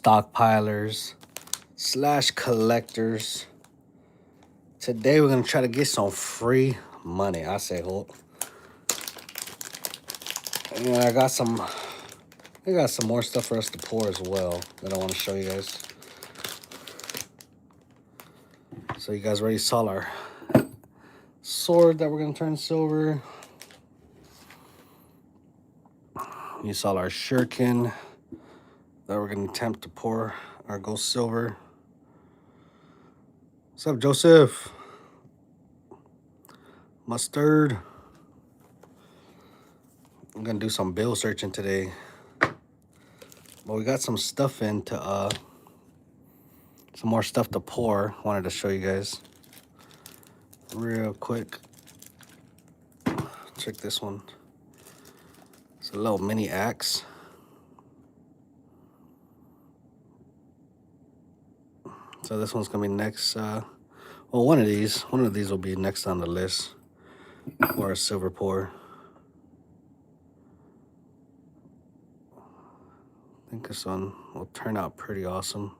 stockpilers slash collectors. Today we're gonna try to get some free money. I say hold. And I got some more stuff for us to pour as well that I want to show you guys. So you guys already saw our sword that we're gonna turn silver. You saw our shuriken that we're gonna attempt to pour our gold silver. What's up, Joseph? Mustard. I'm gonna do some bill searching today. But we got some stuff some more stuff to pour. Wanted to show you guys real quick. Check this one. It's a little mini axe. So this one's gonna be next. Well, one of these will be next on the list for a silver pour. I think this one will turn out pretty awesome.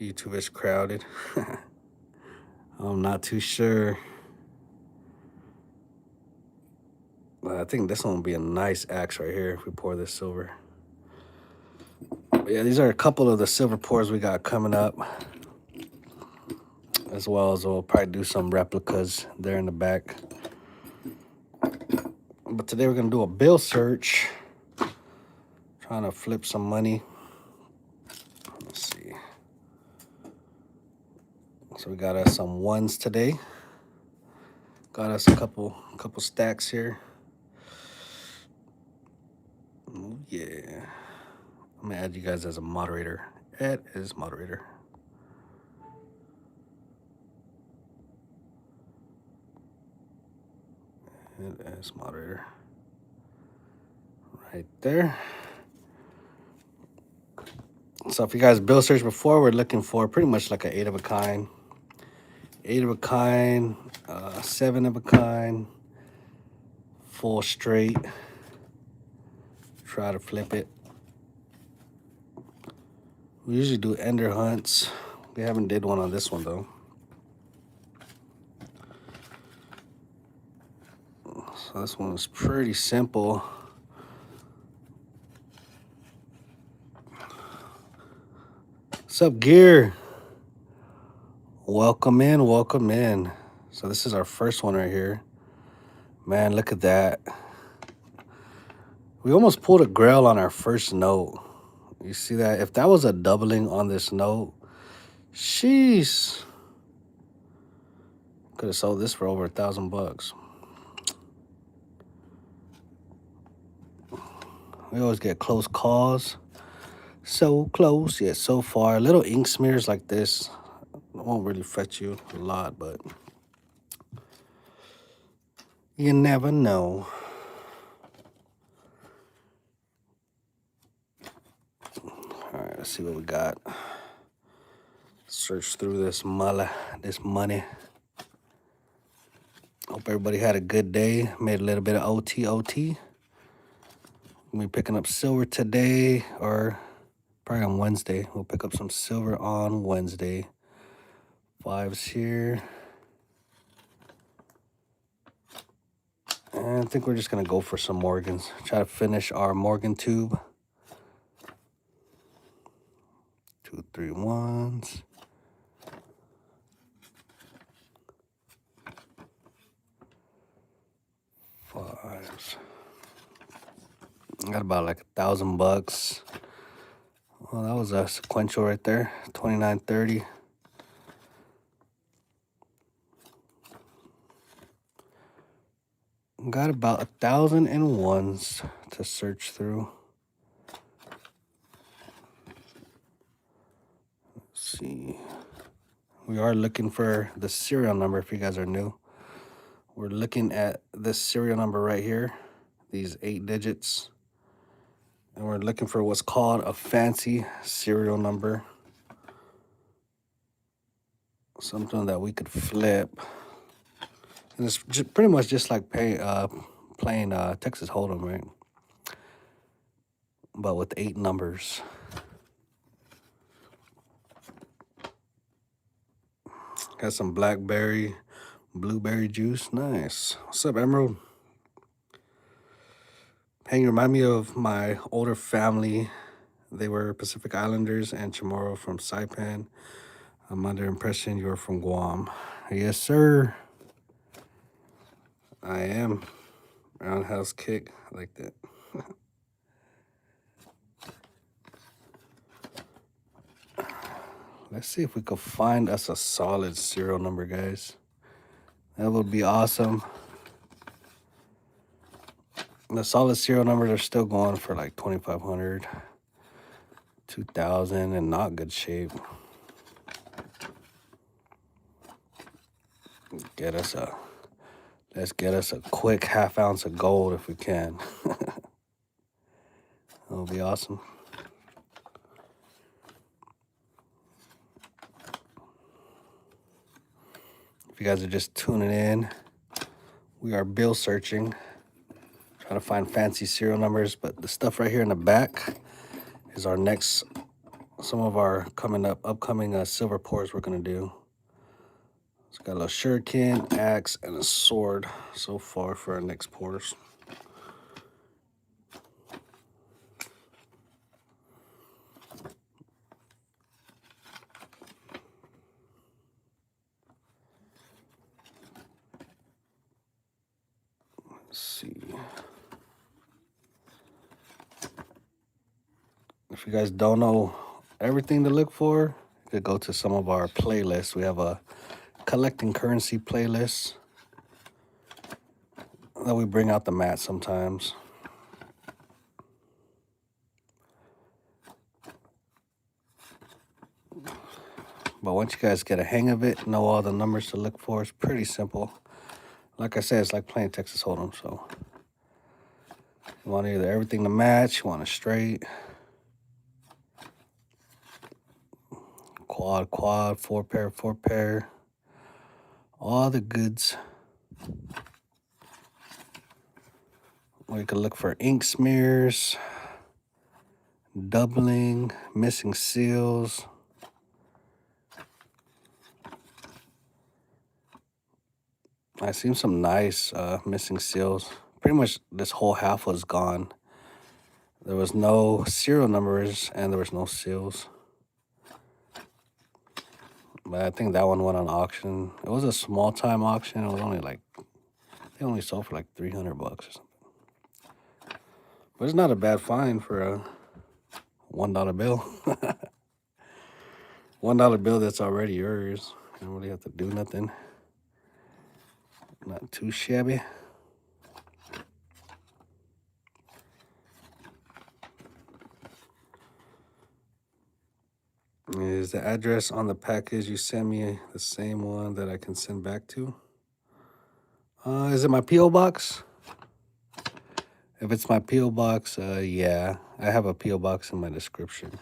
YouTube is crowded. I'm not too sure. But I think this one will be a nice axe right here if we pour this silver. But yeah, these are a couple of the silver pours we got coming up. As well as we'll probably do some replicas there in the back. But today we're gonna do a bill search. Trying to flip some money. Let's see. So we got us some ones today. Got us a couple stacks here. Oh yeah. I'm gonna add you guys as a moderator. Add as moderator. Add as moderator. Right there. So if you guys bill search before, we're looking for pretty much like an 8 of a kind. 8 of a kind, 7 of a kind, full straight. Try to flip it. We usually do ender hunts. We haven't did one on this one though. So this one is pretty simple. What's up, Gear? Welcome in, welcome in. So this is our first one right here. Man, look at that. We almost pulled a grail on our first note. You see that? If that was a doubling on this note, sheesh. Could have sold this for over $1,000. We always get close calls. So close, yet so far. Little ink smears like this won't really fetch you a lot, but you never know. All right, let's see what we got. Search through this money. Hope everybody had a good day. Made a little bit of OT. We'll be picking up silver today, or probably on Wednesday. We'll pick up some silver on Wednesday. 5s here. And I think we're just going to go for some Morgans. Try to finish our Morgan tube. 2, 3 1s. Fives. Got about like $1,000. Well, that was a sequential right there. 29.30. Got about 1,001s to search through. Let's see. We are looking for the serial number if you guys are new. We're looking at this serial number right here, these 8 digits. And we're looking for what's called a fancy serial number. Something that we could flip. And it's pretty much just like playing Texas Hold'em, right? But with 8 numbers. Got some blackberry, blueberry juice. Nice. What's up, Emerald? Hey, you remind me of my older family. They were Pacific Islanders and Chamorro from Saipan. I'm under impression you're from Guam. Yes, sir. I am. Roundhouse kick. I like that. Let's see if we could find us a solid serial number, guys. That would be awesome. The solid serial numbers are still going for like 2,500, 2,000, and not good shape. Let's get us a quick ½ ounce of gold if we can. That'll be awesome. If you guys are just tuning in, we are bill searching, trying to find fancy serial numbers, but the stuff right here in the back is our next, some of our upcoming silver pours we're gonna do. It's got a little shuriken, axe, and a sword so far for our next pours. Let's see. If you guys don't know everything to look for, you could go to some of our playlists. We have a collecting currency playlist that we bring out the mat sometimes. But once you guys get a hang of it, know all the numbers to look for, it's pretty simple. Like I said, it's like playing Texas Hold'em, so you want either everything to match, you want a straight, quad, 4-pair, all the goods. We could look for ink smears, doubling, missing seals. I seen some nice missing seals. Pretty much this whole half was gone. There was no serial numbers and there was no seals. But I think that one went on auction. It was a small time auction. It was only like, they only sold for like 300 bucks or something. But it's not a bad find for a $1 bill. $1 bill that's already yours. You don't really have to do nothing. Not too shabby. Is the address on the package you sent me the same one that I can send back to? Is it my P.O. box? If it's my P.O. box, yeah. I have a P.O. box in my description.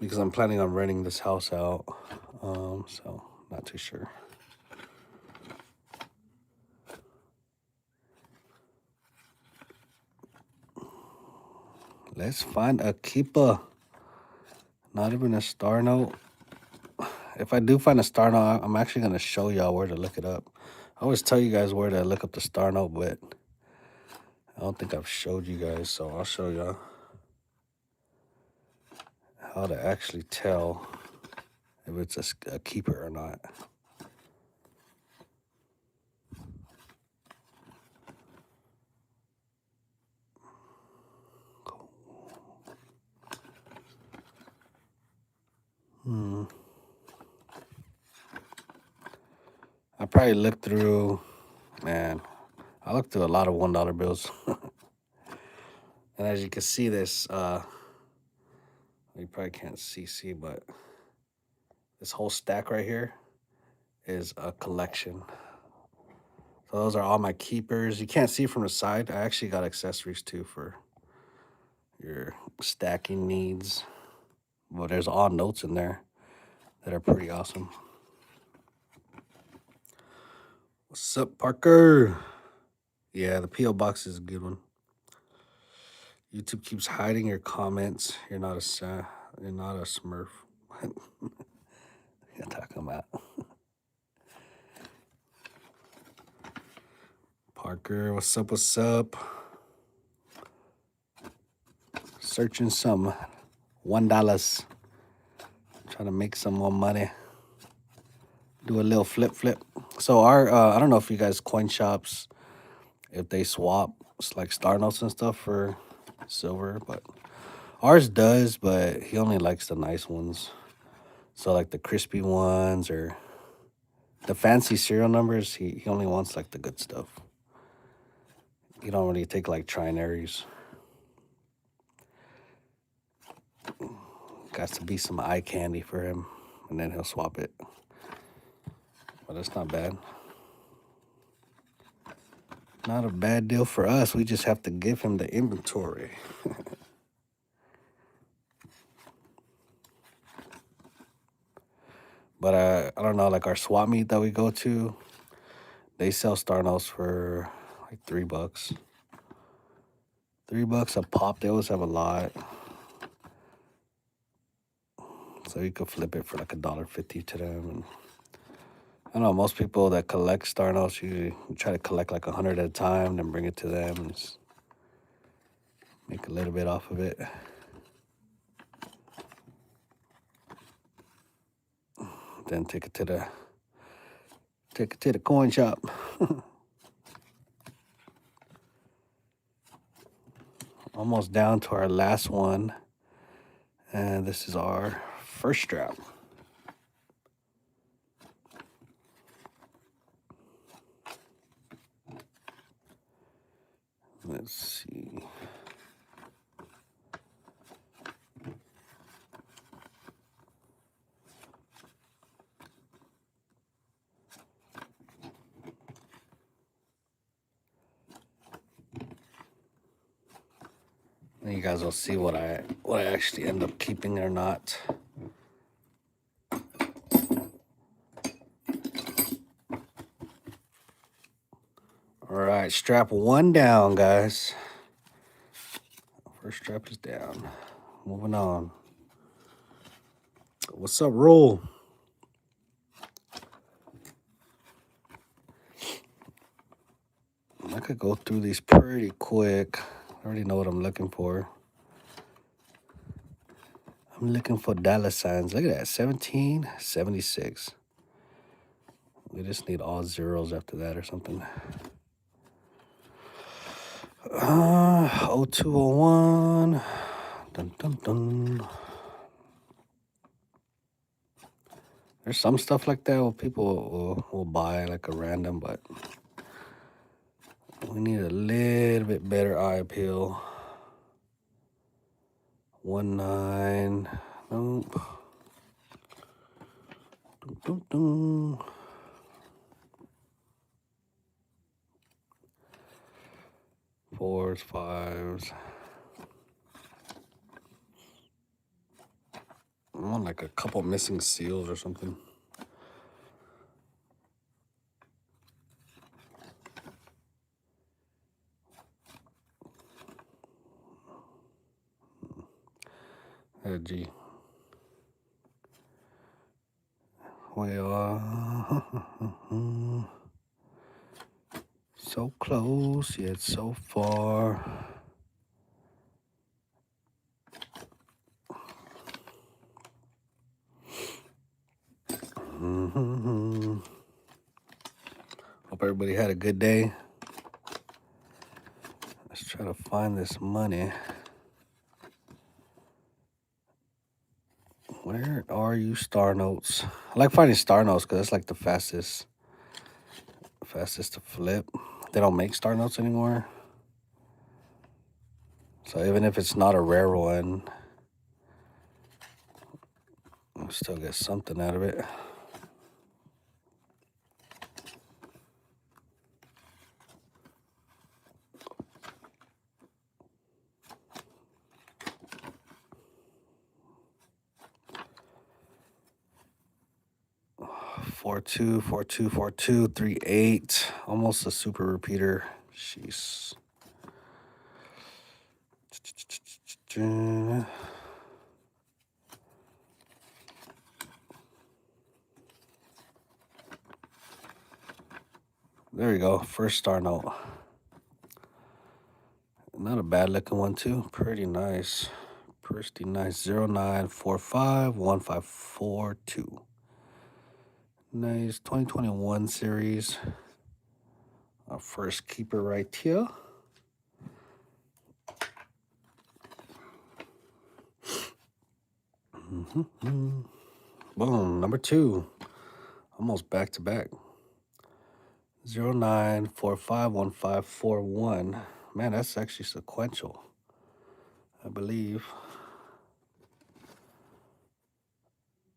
Because I'm planning on renting this house out. So not too sure. Let's find a keeper. Not even a star note. If I do find a star note, I'm actually going to show y'all where to look it up. I always tell you guys where to look up the star note, but I don't think I've showed you guys, so I'll show y'all how to actually tell if it's a keeper or not. I probably looked through, man, I looked through a lot of $1 bills. And as you can see this, you probably can't see, but this whole stack right here is a collection. So those are all my keepers. You can't see from the side. I actually got accessories too for your stacking needs. Well, there's all notes in there that are pretty awesome. What's up, Parker? Yeah, the P.O. box is a good one. YouTube keeps hiding your comments. You're not a Smurf. What you talking about? Parker, what's up? What's up? Searching some $1. Trying to make some more money. Do a little flip. So our I don't know if you guys coin shops, if they swap like star notes and stuff for silver, but ours does, but he only likes the nice ones. So like the crispy ones or the fancy serial numbers, he only wants like the good stuff. You don't really take like trinaries. Got to be some eye candy for him, and then he'll swap it. But it's not bad. Not a bad deal for us. We just have to give him the inventory. But I don't know, like our swap meet that we go to, they sell star notes for like $3. $3 a pop. They always have a lot. So you could flip it for like $1.50 to them. And I don't know, most people that collect star notes usually try to collect like 100 at a time, then bring it to them and just make a little bit off of it. Then take it to the coin shop. Almost down to our last one. And this is our first strap. Let's see. And you guys will see what I actually end up keeping or not. All right, strap one down, guys. First strap is down. Moving on. What's up, Roll? I could go through these pretty quick. I already know what I'm looking for. I'm looking for dollar signs. Look at that, 1776. We just need all zeros after that or something. 0201. Dun, dun, dun. There's some stuff like that where people will buy like a random, but we need a little bit better eye appeal. 19. Nope. Dun, dun, dun. Fours, fives. I want like a couple missing seals or something. G. Well, so close yet so far. Hope everybody had a good day. Let's try to find this money. Where are you, star notes? I like finding star notes because it's like the fastest to flip. They don't make star notes anymore. So even if it's not a rare one, I'll still get something out of it. Four two, 4 2, 4 2, 3 8. Almost a super repeater. She's there you go. First star note. Not a bad looking one too. Pretty nice. Pretty nice. 09451542. Nice 2021 series. Our first keeper right here. Boom, number 2. Almost back to back. 09451541. Man, that's actually sequential, I believe.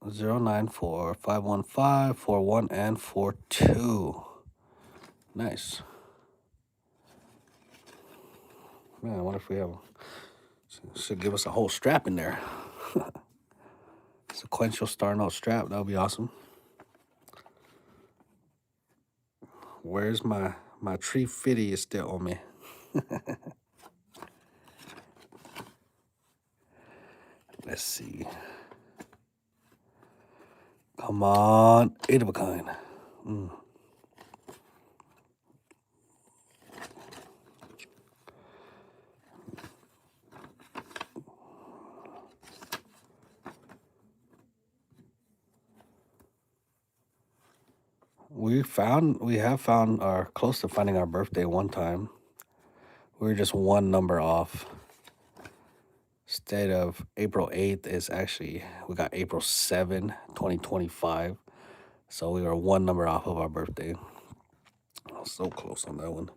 09451541 and 42. Nice. Man, I wonder if we have. Should give us a whole strap in there. Sequential star note strap. That would be awesome. Where's my tree fitty is still on me. Let's see. Come on. 8 of a kind. We have found or close to finding our birthday one time. We were just one number off. Instead of April 8th is actually, we got April 7, 2025. So we were one number off of our birthday. I was so close on that one.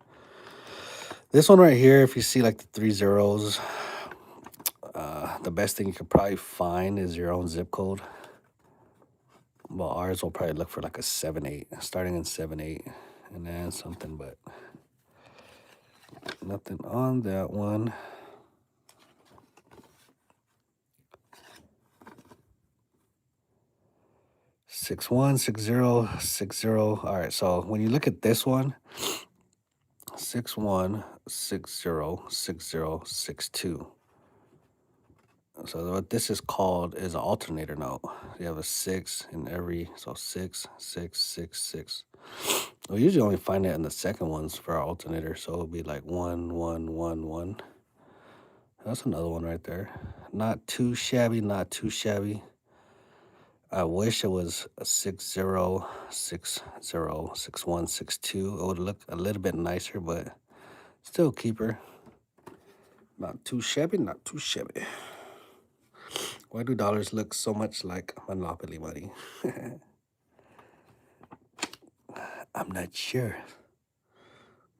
This one right here, if you see like the 3 zeros, the best thing you could probably find is your own zip code. Well, ours will probably look for like a 7-8, starting in 7-8, and then something, but nothing on that one. Six one 60 60. All right, so when you look at this one, 61 60 60 62. So what this is called is an alternator note. You have a 6 in every, so 6 6 6 6. We usually only find it in the second ones for our alternator, so it'll be like 1 1 1 1. That's another one right there. Not too shabby, not too shabby. I wish it was a 60 60 61 62. It would look a little bit nicer, but still keeper. Not too shabby, not too shabby. Why do dollars look so much like Monopoly money? I'm not sure.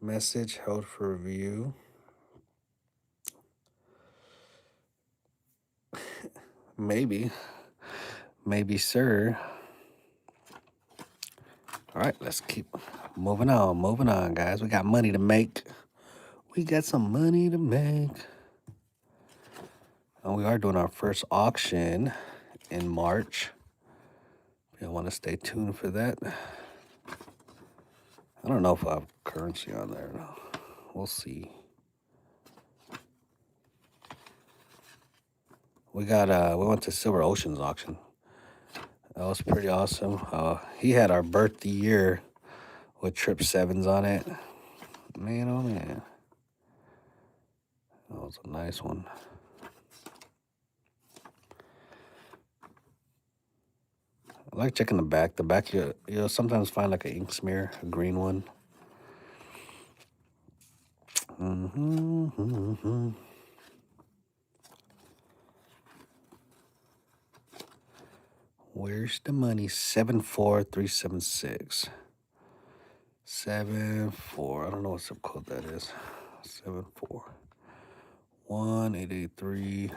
Message held for review. Maybe. Maybe, sir. All right, let's keep moving on, guys. We got money to make. We got some money to make. And we are doing our first auction in March. You'll want to stay tuned for that. I don't know if I have currency on there. We'll see. We went to Silver Ocean's auction. That was pretty awesome. He had our birthday year with Trip 7s on it. Man, oh man. That was a nice one. I like checking the back. The back, you'll sometimes find like an ink smear, a green one. Where's the money? 74376. 74. I don't know what zip code that is. 741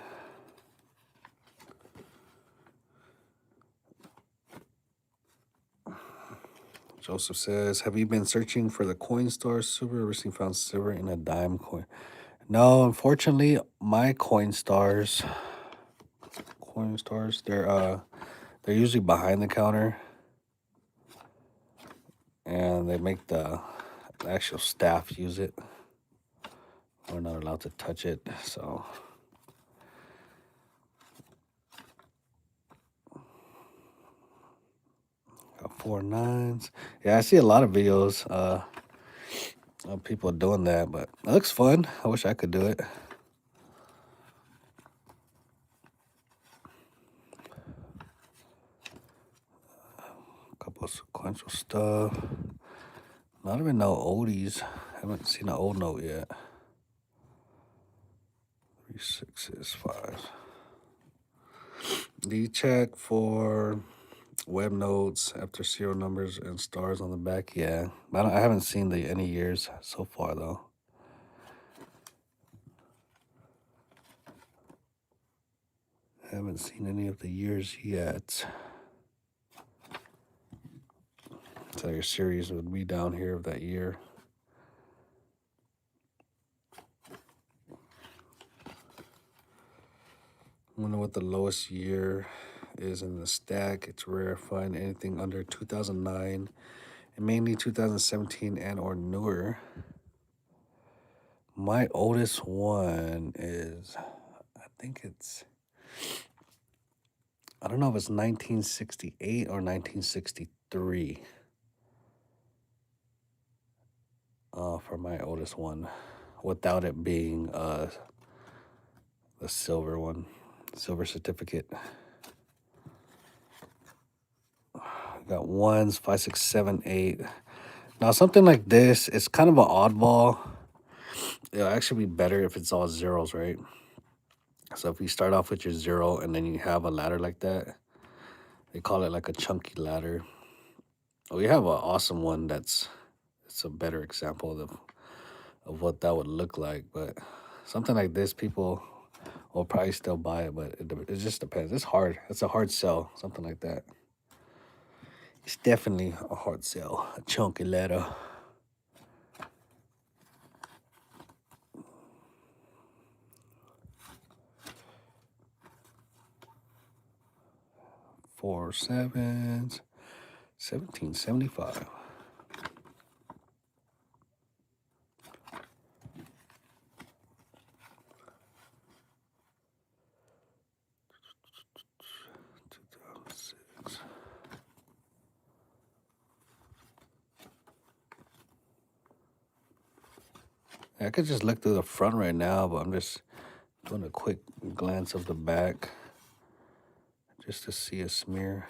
Joseph says, have you been searching for the coin store silver? Recently found silver in a dime coin. No, unfortunately, my coin stores, they're usually behind the counter, and they make the actual staff use it. We're not allowed to touch it, so. Got 4 9s. Yeah, I see a lot of videos of people doing that, but it looks fun. I wish I could do it. A couple of sequential stuff. Not even no oldies. Haven't seen an old note yet. 3 6s, 5. Do you check for web notes after serial numbers and stars on the back? Yeah, I haven't seen any years so far though. I haven't seen any of the years yet. So your series would be down here of that year. I wonder what the lowest year is in the stack. It's rare to find anything under 2009 and mainly 2017 and or newer. My oldest one is, I don't know if it's 1968 or 1963 for my oldest one, without it being the silver one, silver certificate. Got 1s, 5, 6, 7, 8. Now something like this, it's kind of an oddball. It'll actually be better if it's all zeros, right? So if you start off with your 0 and then you have a ladder like that, they call it like a chunky ladder. We have an awesome one it's a better example of what that would look like. But something like this, people will probably still buy it, but it just depends. It's hard. It's a hard sell, something like that. It's definitely a hard sell, a chunky ladder. Four sevens, 1775. I could just look through the front right now, but I'm just doing a quick glance of the back just to see a smear.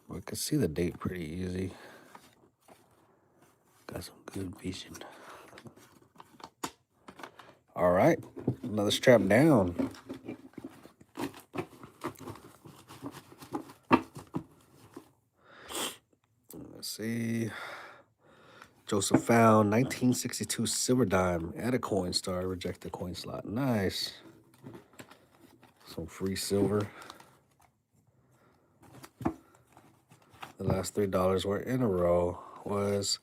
We can see the date pretty easy. Got some good vision. All right, another strap down. Let's see. Joseph found 1962 silver dime. Add a coin star. Reject the coin slot. Nice. Some free silver. The last $3 were in a row. Was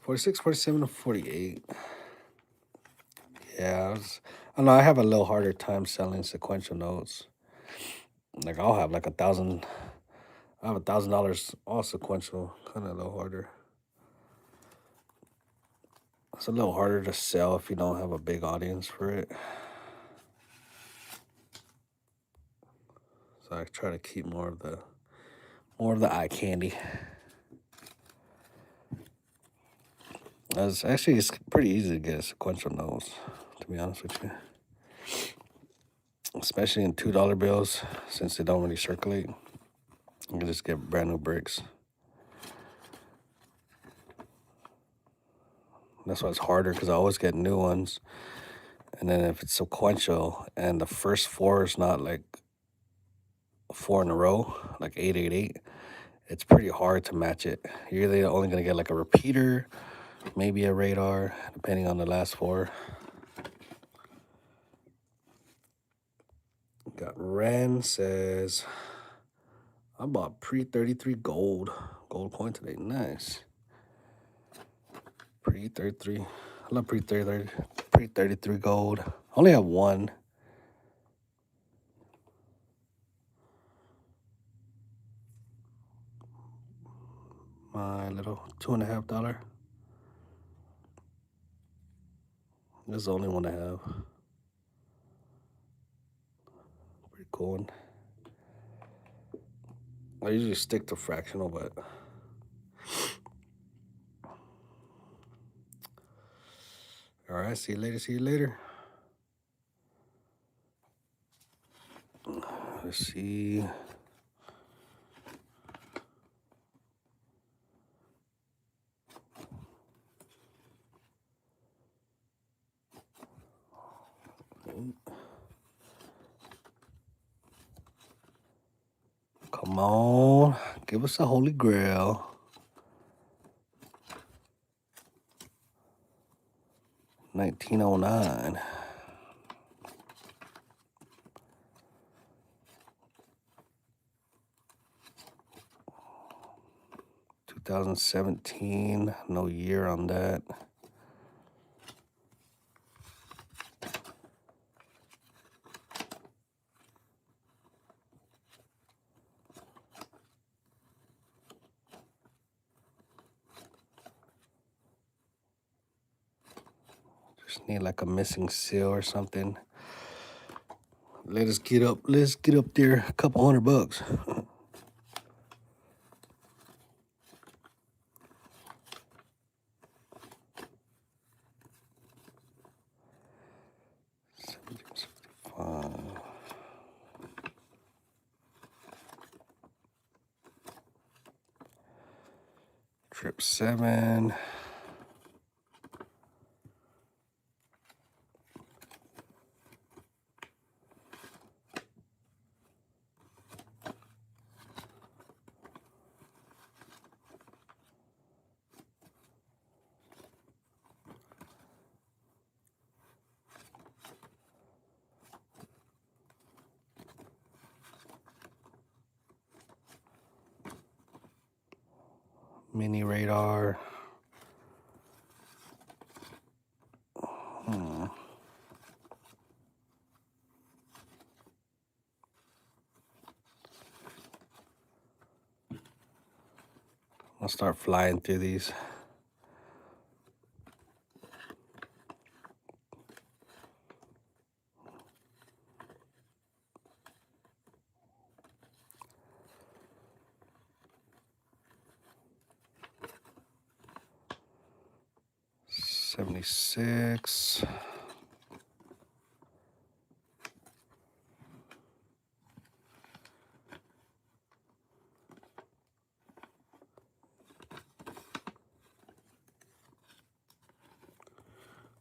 46, 47, and 48. Yeah, I don't know. I have a little harder time selling sequential notes. Like I'll have like $1,000. I have $1,000 all sequential. Kind of a little harder. It's a little harder to sell if you don't have a big audience for it. So I try to keep more of the eye candy. It's pretty easy to get sequential notes, to be honest with you. Especially in $2 bills, since they don't really circulate. You can just get brand new bricks. That's why it's harder, because I always get new ones. And then if it's sequential and the first 4 is not like 4 in a row, like 888, it's pretty hard to match it. You're either only going to get like a repeater, maybe a radar, depending on the last 4. Got Ren says, I bought pre-33 gold coin today. Nice. Pre-33. I love pre-33 gold. I only have one. My little $2.50. This is the only one I have. Pretty cool one. I usually stick to fractional, but all right. See you later. See you later. Let's see. Come on, give us a holy grail. $19.09. $2017. No year on that. Just need like a missing seal or something. Let's get up there a couple $100. Trip 7. Mini radar. I'll start flying through these. $76.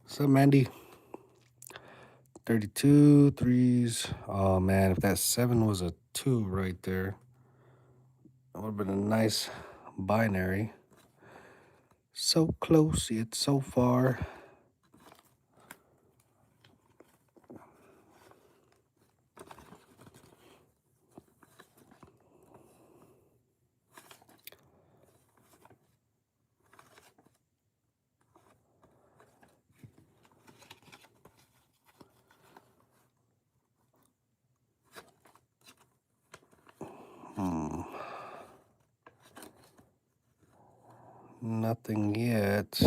What's up, Mandy? 32 threes. Oh man, if that 7 was a 2 right there, that would have been a nice binary. So close yet so far. Nothing yet.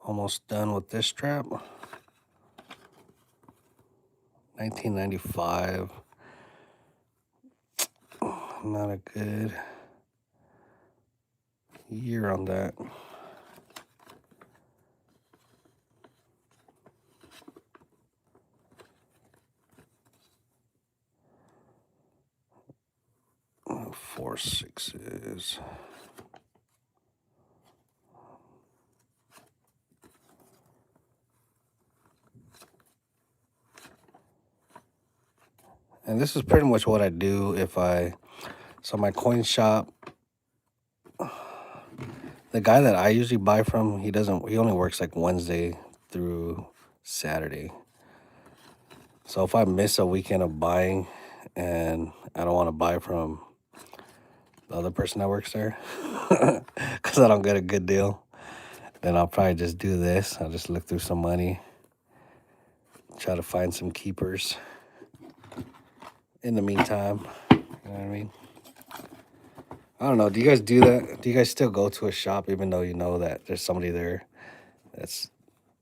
Almost done with this trap. 1995. Not a good year on that. Four sixes. And this is pretty much what I do if so my coin shop, the guy that I usually buy from, he only works like Wednesday through Saturday. So if I miss a weekend of buying and I don't want to buy from the other person that works there, because I don't get a good deal, Then I'll probably just do this. I'll just look through some money, try to find some keepers in the meantime. You know what I mean? I don't know. Do you guys do that? Do you guys still go to a shop even though you know that there's somebody there that's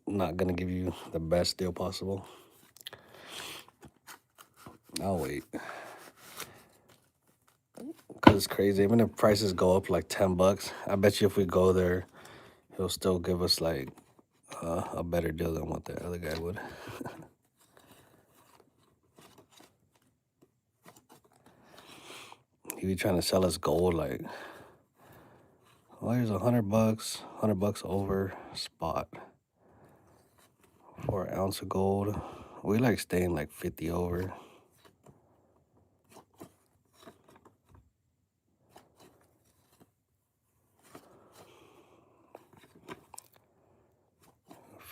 not going to give you the best deal possible? I'll wait. Because it's crazy. Even if prices go up like $10, I bet you if we go there, he'll still give us like a better deal than what the other guy would. He be trying to sell us gold like, well, here's $100, $100 over spot for an ounce of gold. We like staying like 50 over.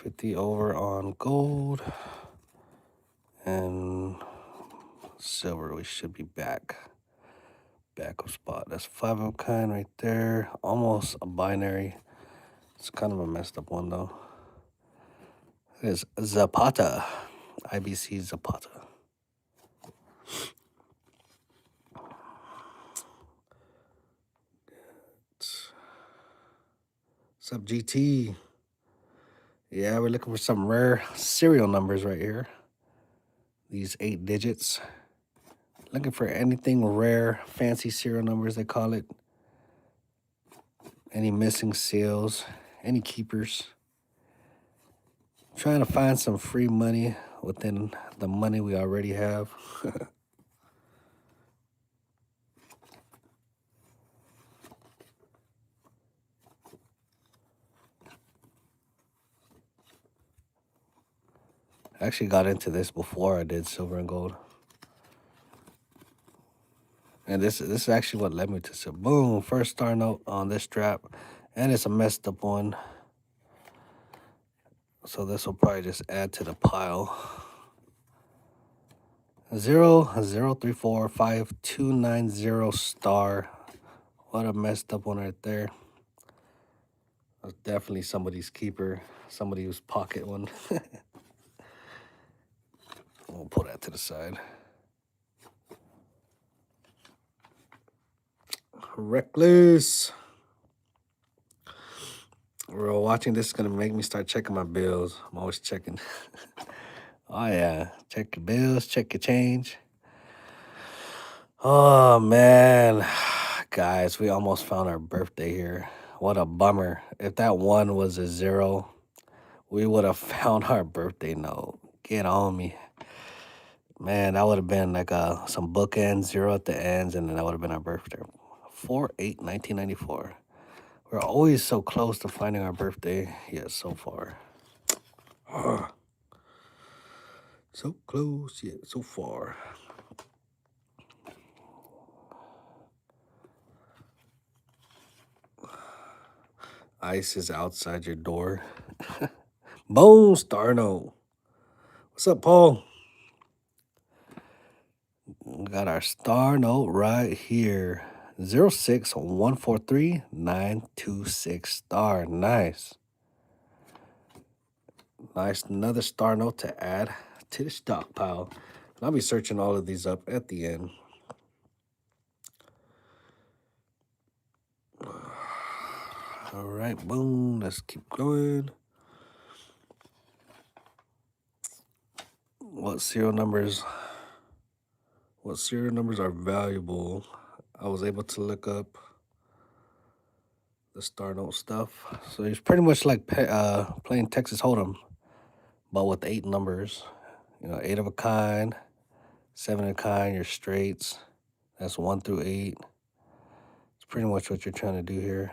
$50 over on gold, and silver we should be back of spot. That's 5 of a kind right there, almost a binary. It's kind of a messed up one though. It's Zapata, IBC Zapata. What's up, GT? Yeah, we're looking for some rare serial numbers right here. These 8 digits. Looking for anything rare, fancy serial numbers, they call it. Any missing seals, any keepers. Trying to find some free money within the money we already have. I actually got into this before I did silver and gold. And this is actually what led me to silver. Boom, first star note on this strap. And it's a messed up one. So this will probably just add to the pile. 00345 star. What a messed up one right there. That's definitely somebody's keeper. Somebody who's pocket one. We'll pull that to the side. Reckless. Bro, watching this is gonna make me start checking my bills. I'm always checking. Oh yeah, check your bills, check your change. Oh man, guys, we almost found our birthday here. What a bummer. If that one was a 0, we would have found our birthday note. Get on me. Man, that would have been like some bookends, 0 at the ends, and then that would have been our birthday. 4/8/1994. We're always so close to finding our birthday, yet so far. So close, yet so far. Ice is outside your door. Boom, Starno. What's up, Paul? We got our star note right here. 06143-926 star. Nice. Nice. Another star note to add to the stockpile. I'll be searching all of these up at the end. All right, boom. Let's keep going. What serial numbers are valuable? I was able to look up the star note stuff. So it's pretty much like playing Texas Hold'em, but with 8 numbers. 8 of a kind, 7 of a kind, your straights. That's 1 through 8. It's pretty much what you're trying to do here.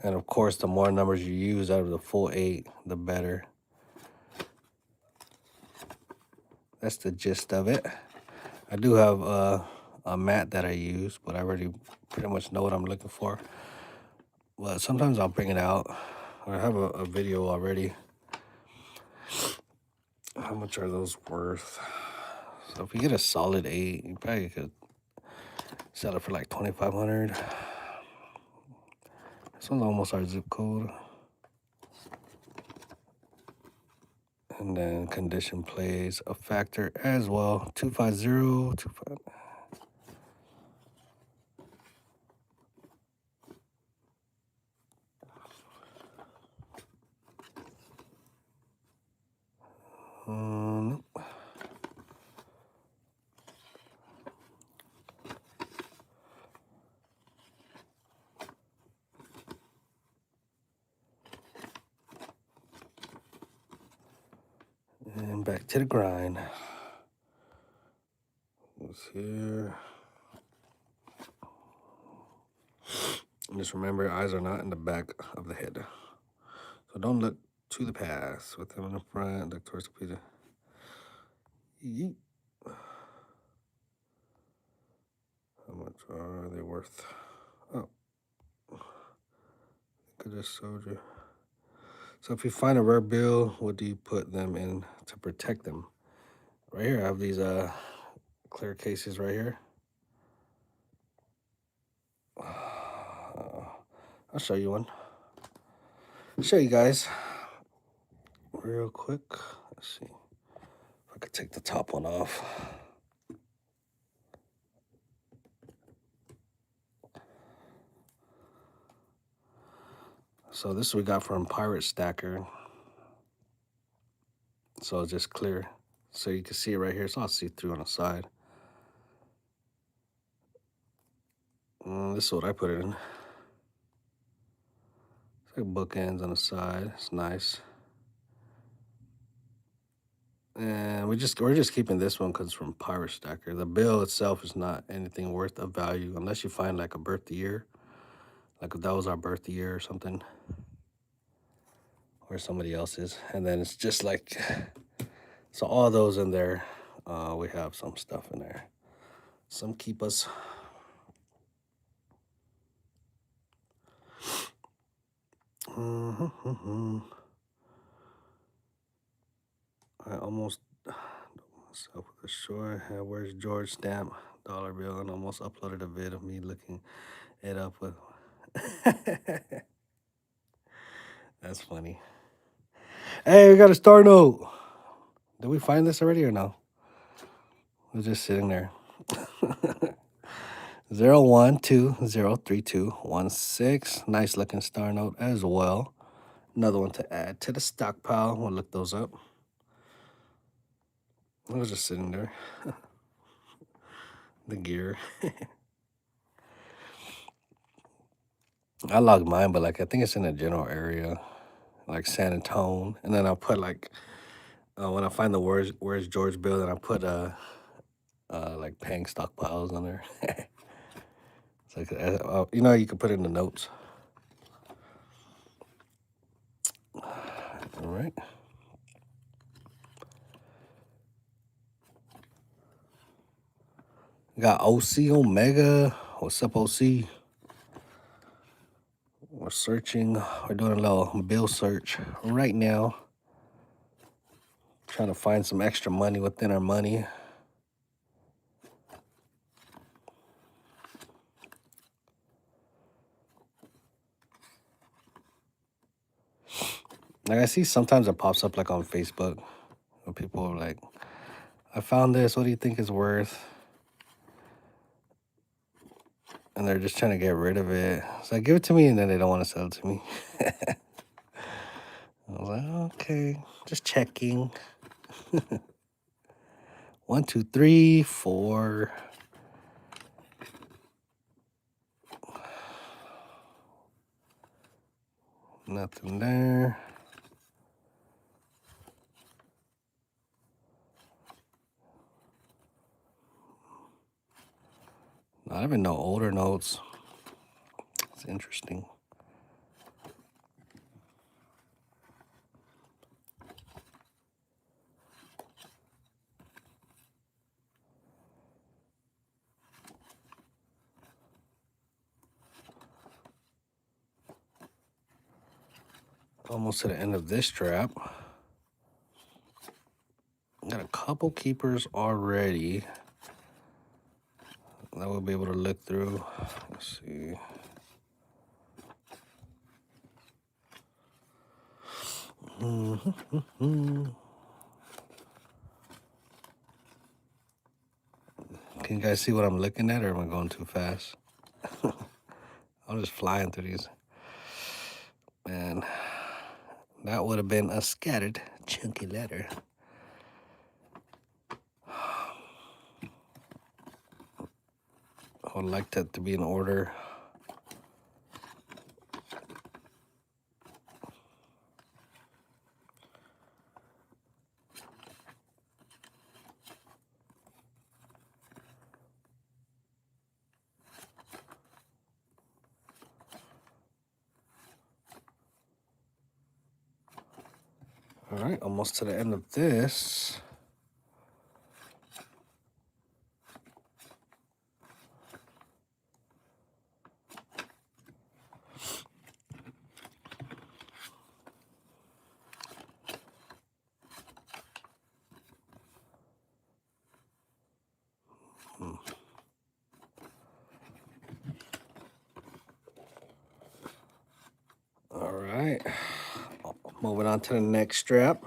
And of course, the more numbers you use out of the full 8, the better. That's the gist of it. I do have a mat that I use, but I already pretty much know what I'm looking for. But sometimes I'll bring it out. I have a video already. How much are those worth? So if you get a solid 8, you probably could sell it for like $2,500. This one's almost our zip code. And then condition plays a factor as well. 25025. Nope. And back to the grind. What's here? Just remember, eyes are not in the back of the head. So don't look to the past. With them in the front, look towards the computer. Yeet. How much are they worth? Oh. I could just showed you. So if you find a rare bill, what do you put them in to protect them? Right here, I have these clear cases right here. I'll show you one. I'll show you guys real quick. Let's see if I could take the top one off. So this we got from Pirate Stacker. So it's just clear. So you can see it right here. It's all see-through on the side. This is what I put it in. It's like bookends on the side. It's nice. And we're just keeping this one because it's from Pirate Stacker. The bill itself is not anything worth of value unless you find like a birthday year. Like if that was our birthday year or something. Or somebody else's. And then it's just like, so all those in there, we have some stuff in there. Some keep us. I almost myself with a short. Where's George stamp dollar bill, and almost uploaded a vid of me looking it up with. That's funny. Hey, we got a star note. Did we find this already or no? It was just sitting there. 01203216. Nice looking star note as well. Another one to add to the stockpile. We'll look those up. It was just sitting there. The gear. I logged mine, but like I think it's in a general area, like San Antonio. And then I'll put like when I find the where's George bill, then I put like paying stockpiles on there. It's like you know, you can put it in the notes. All right. Got OC Omega. What's up, OC? We're searching. We're doing a little bill search right now. Trying to find some extra money within our money. Like I see sometimes it pops up like on Facebook where people are like, I found this, what do you think it's worth? And they're just trying to get rid of it. So I give it to me and then they don't want to sell it to me. I was like, okay, just checking. 1, 2, 3, 4. Nothing there. Not even no older notes. It's interesting. Almost to the end of this trap. Got a couple keepers already that we'll be able to look through. Let's see. Can you guys see what I'm looking at, or am I going too fast? I'm just flying through these. Man, that would have been a scattered chunky letter. I would like that to be in order. All right, almost to the end of this. All right, moving on to the next strap.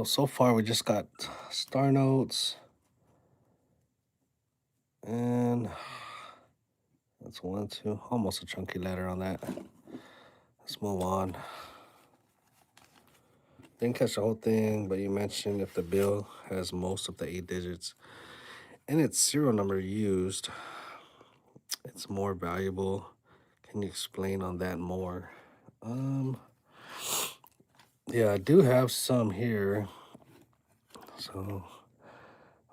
So far we just got star notes, and that's 1, 2, almost a chunky letter on that. Let's move on. Didn't catch the whole thing, but you mentioned if the bill has most of the 8 digits and its serial number used, it's more valuable. Can you explain on that more? Yeah, I do have some here, so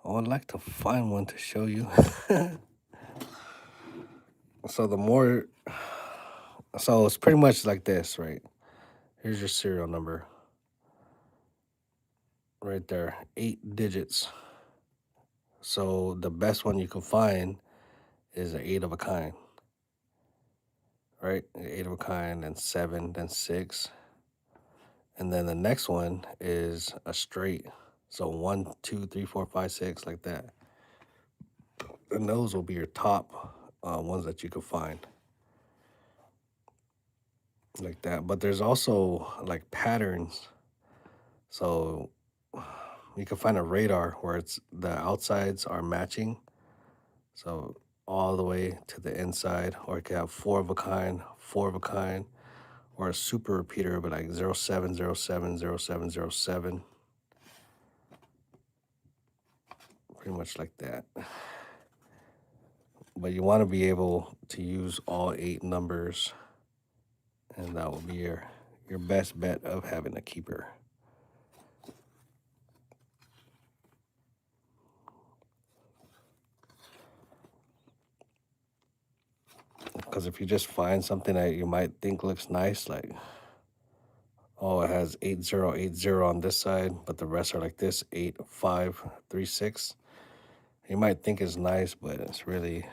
I would like to find one to show you. So it's pretty much like this, right? Here's your serial number right there, 8 digits. So the best one you can find is an 8 of a kind, right? 8 of a kind, then 7, then 6. And then the next one is a straight. So 1, 2, 3, 4, 5, 6, like that. And those will be your top ones that you can find. Like that. But there's also like patterns. So you can find a radar where it's the outsides are matching. So all the way to the inside, or you can have 4 of a kind, 4 of a kind, or a super repeater, but like 0707, 0707. Pretty much like that. But you want to be able to use all 8 numbers, and that will be your best bet of having a keeper. Because if you just find something that you might think looks nice, like, oh, it has 8080 on this side, but the rest are like this, 8536. You might think it's nice, but it's really,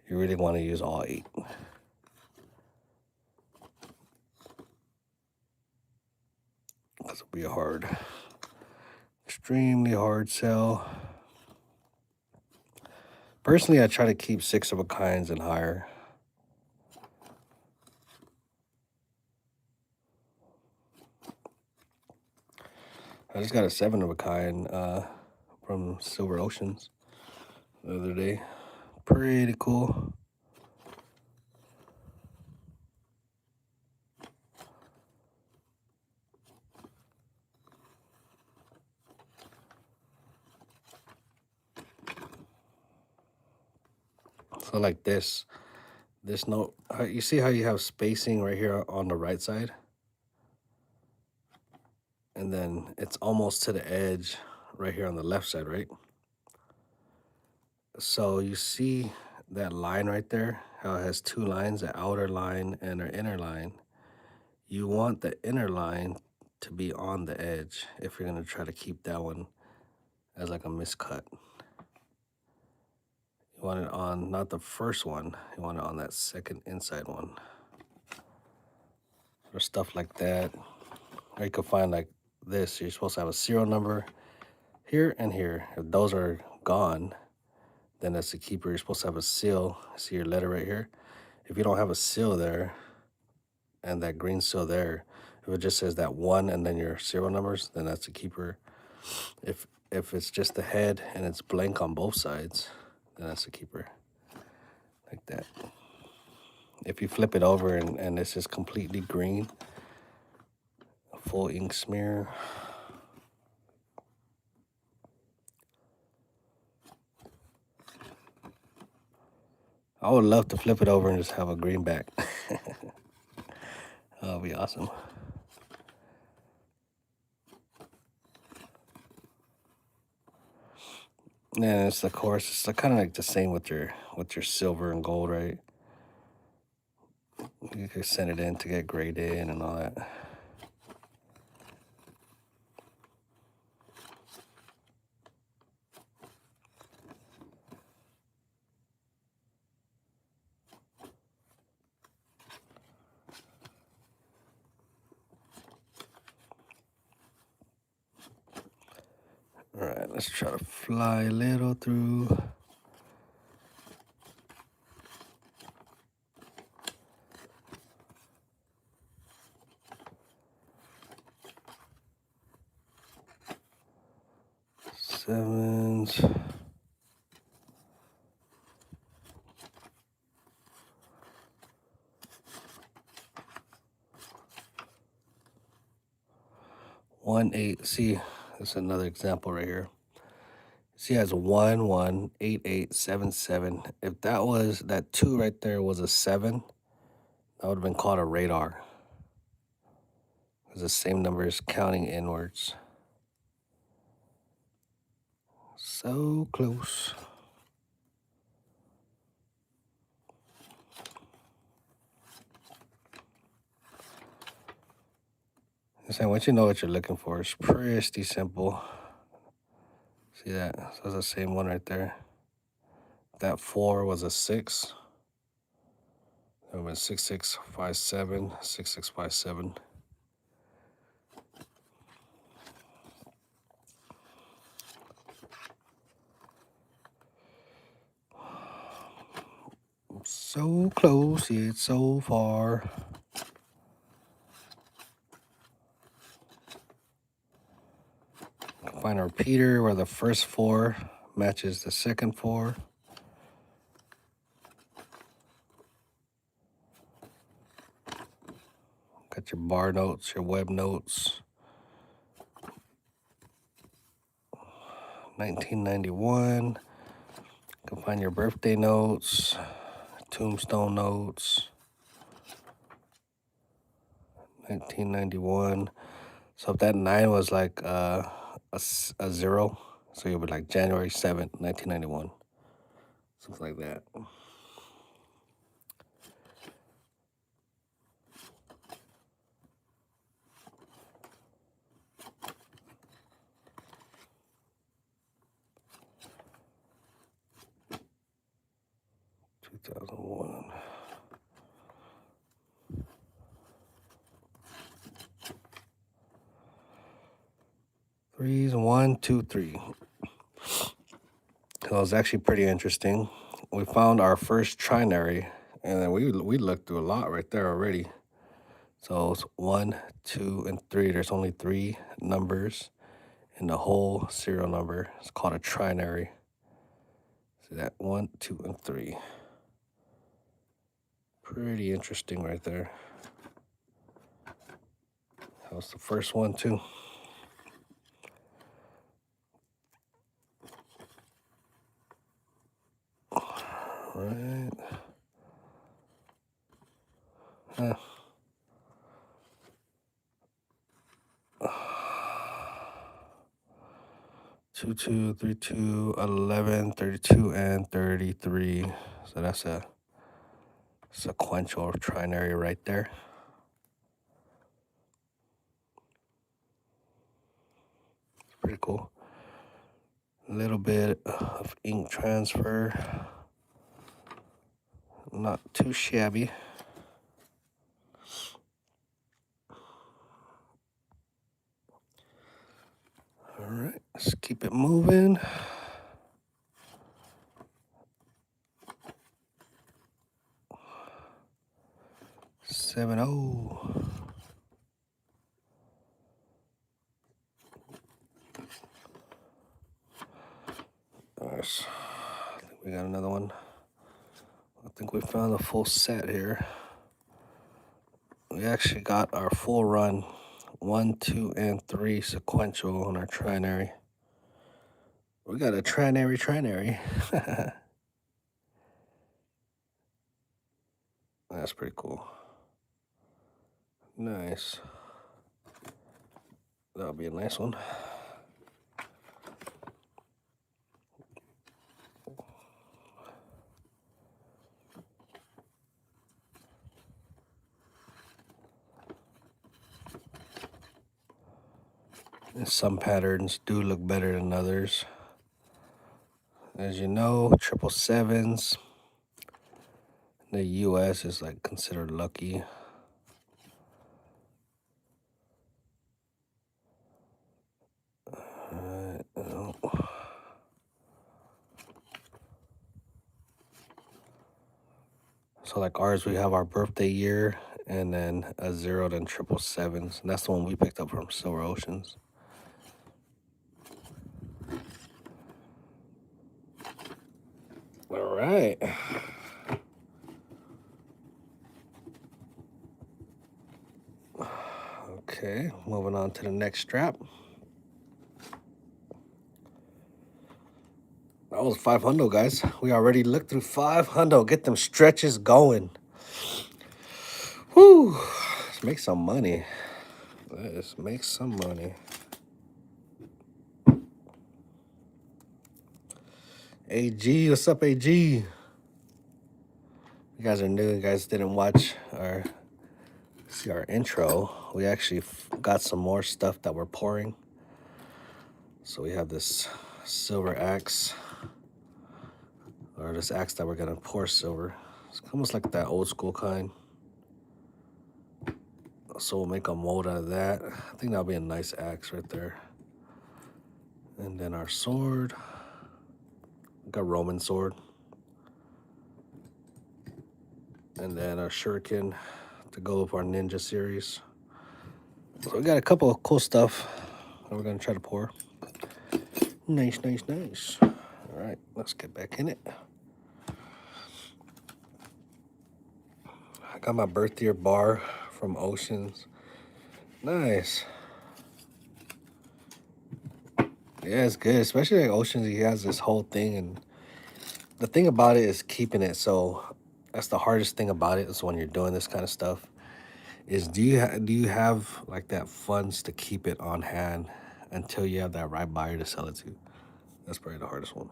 you really want to use all 8. Because it'll be a hard, extremely hard sell. Personally, I try to keep 6 of a kinds and higher. I just got a 7 of a kind from Silver Oceans the other day. Pretty cool. So like this note, you see how you have spacing right here on the right side? And then it's almost to the edge right here on the left side, right? So you see that line right there, how it has 2 lines, an outer line and an inner line. You want the inner line to be on the edge if you're going to try to keep that one as like a miscut. You want it on, not the first one, you want it on that second inside one. Or stuff like that. Or you could find like this, you're supposed to have a serial number here and here. If those are gone, then that's the keeper. You're supposed to have a seal. See your letter right here? If you don't have a seal there, and that green seal there, if it just says that 1 and then your serial numbers, then that's the keeper. If it's just the head and it's blank on both sides, then that's the keeper. Like that. If you flip it over and this is completely green, a full ink smear, I would love to flip it over and just have a green back. That would be awesome. And it's, of course, it's kind of like the same with your silver and gold, right? You could send it in to get graded and all that. All right, let's try to fly a little through. Sevens. One, 8. See, that's another example right here. See, it has 1, 1, 8, 8, 7, 7. If that 2 right there was a 7, that would have been called a radar. It's the same numbers counting inwards. So close. So once you know what you're looking for, it's pretty simple. See that? So it's the same one right there. That 4 was a 6. It would have been 6, 6, 5, 7, 6, 6, 5, 7. So close, yet so far. Find a repeater where the first 4 matches the second 4. Got your bar notes, your web notes. 1991. You can find your birthday notes, tombstone notes. 1991. So if that 9 was like a 0, so you'll be like January 7th, 1991. Something like that. $2001. Threes, 1, 2, 3. So it was actually pretty interesting. We found our first trinary, and then we looked through a lot right there already. So it's 1, 2, and 3. There's only 3 numbers in the whole serial number. It's called a trinary. See that? 1, 2, and 3. Pretty interesting right there. That was the first one too. Right. 2, 2, 3, 2, 11, 32, and 33. So that's a sequential trinary right there. It's pretty cool. A little bit of ink transfer. Not too shabby. All right, let's keep it moving. 7-0. Nice. I think we got another one. I think we found a full set here. We actually got our full run, 1, 2, and 3 sequential on our trinary. We got a trinary. That's pretty cool. Nice. That'll be a nice one. And some patterns do look better than others. As you know, 777s in the US is like considered lucky. So like ours, we have our birthday year and then a 0, then 777s. And that's the one we picked up from Silver Oceans. All right. Okay, moving on to the next strap. That was 500, guys. We already looked through 500. Get them stretches going. Whew. Let's make some money. Let's make some money. AG, what's up, AG? You guys are new. You guys didn't watch our intro. We actually got some more stuff that we're pouring. So we have this silver axe, or this axe that we're gonna pour silver. It's almost like that old school kind. So we'll make a mold out of that. I think that'll be a nice axe right there. And then our sword, like a Roman sword. And then our shuriken to go with our ninja series. So we got a couple of cool stuff that we're gonna try to pour. Nice. All right, let's get back in it. I got my birth year bar from Oceans. Nice. Yeah, it's good, especially like Oceans. He has this whole thing, and the thing about it is keeping it. So that's the hardest thing about it is when you're doing this kind of stuff. Is do you have like that funds to keep it on hand until you have that right buyer to sell it to? That's probably the hardest one.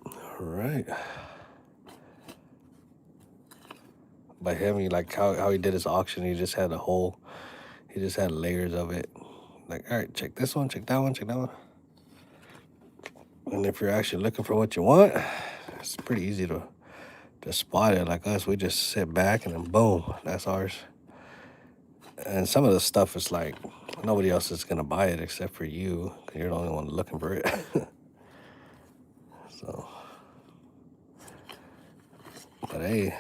All right. By him, he like how he did his auction. He just had layers of it. Like, all right, check this one, check that one, check that one. And if you're actually looking for what you want, it's pretty easy to spot it. Like us, we just sit back and then boom, that's ours. And some of the stuff is like nobody else is gonna buy it except for you, because you're the only one looking for it. So, but hey,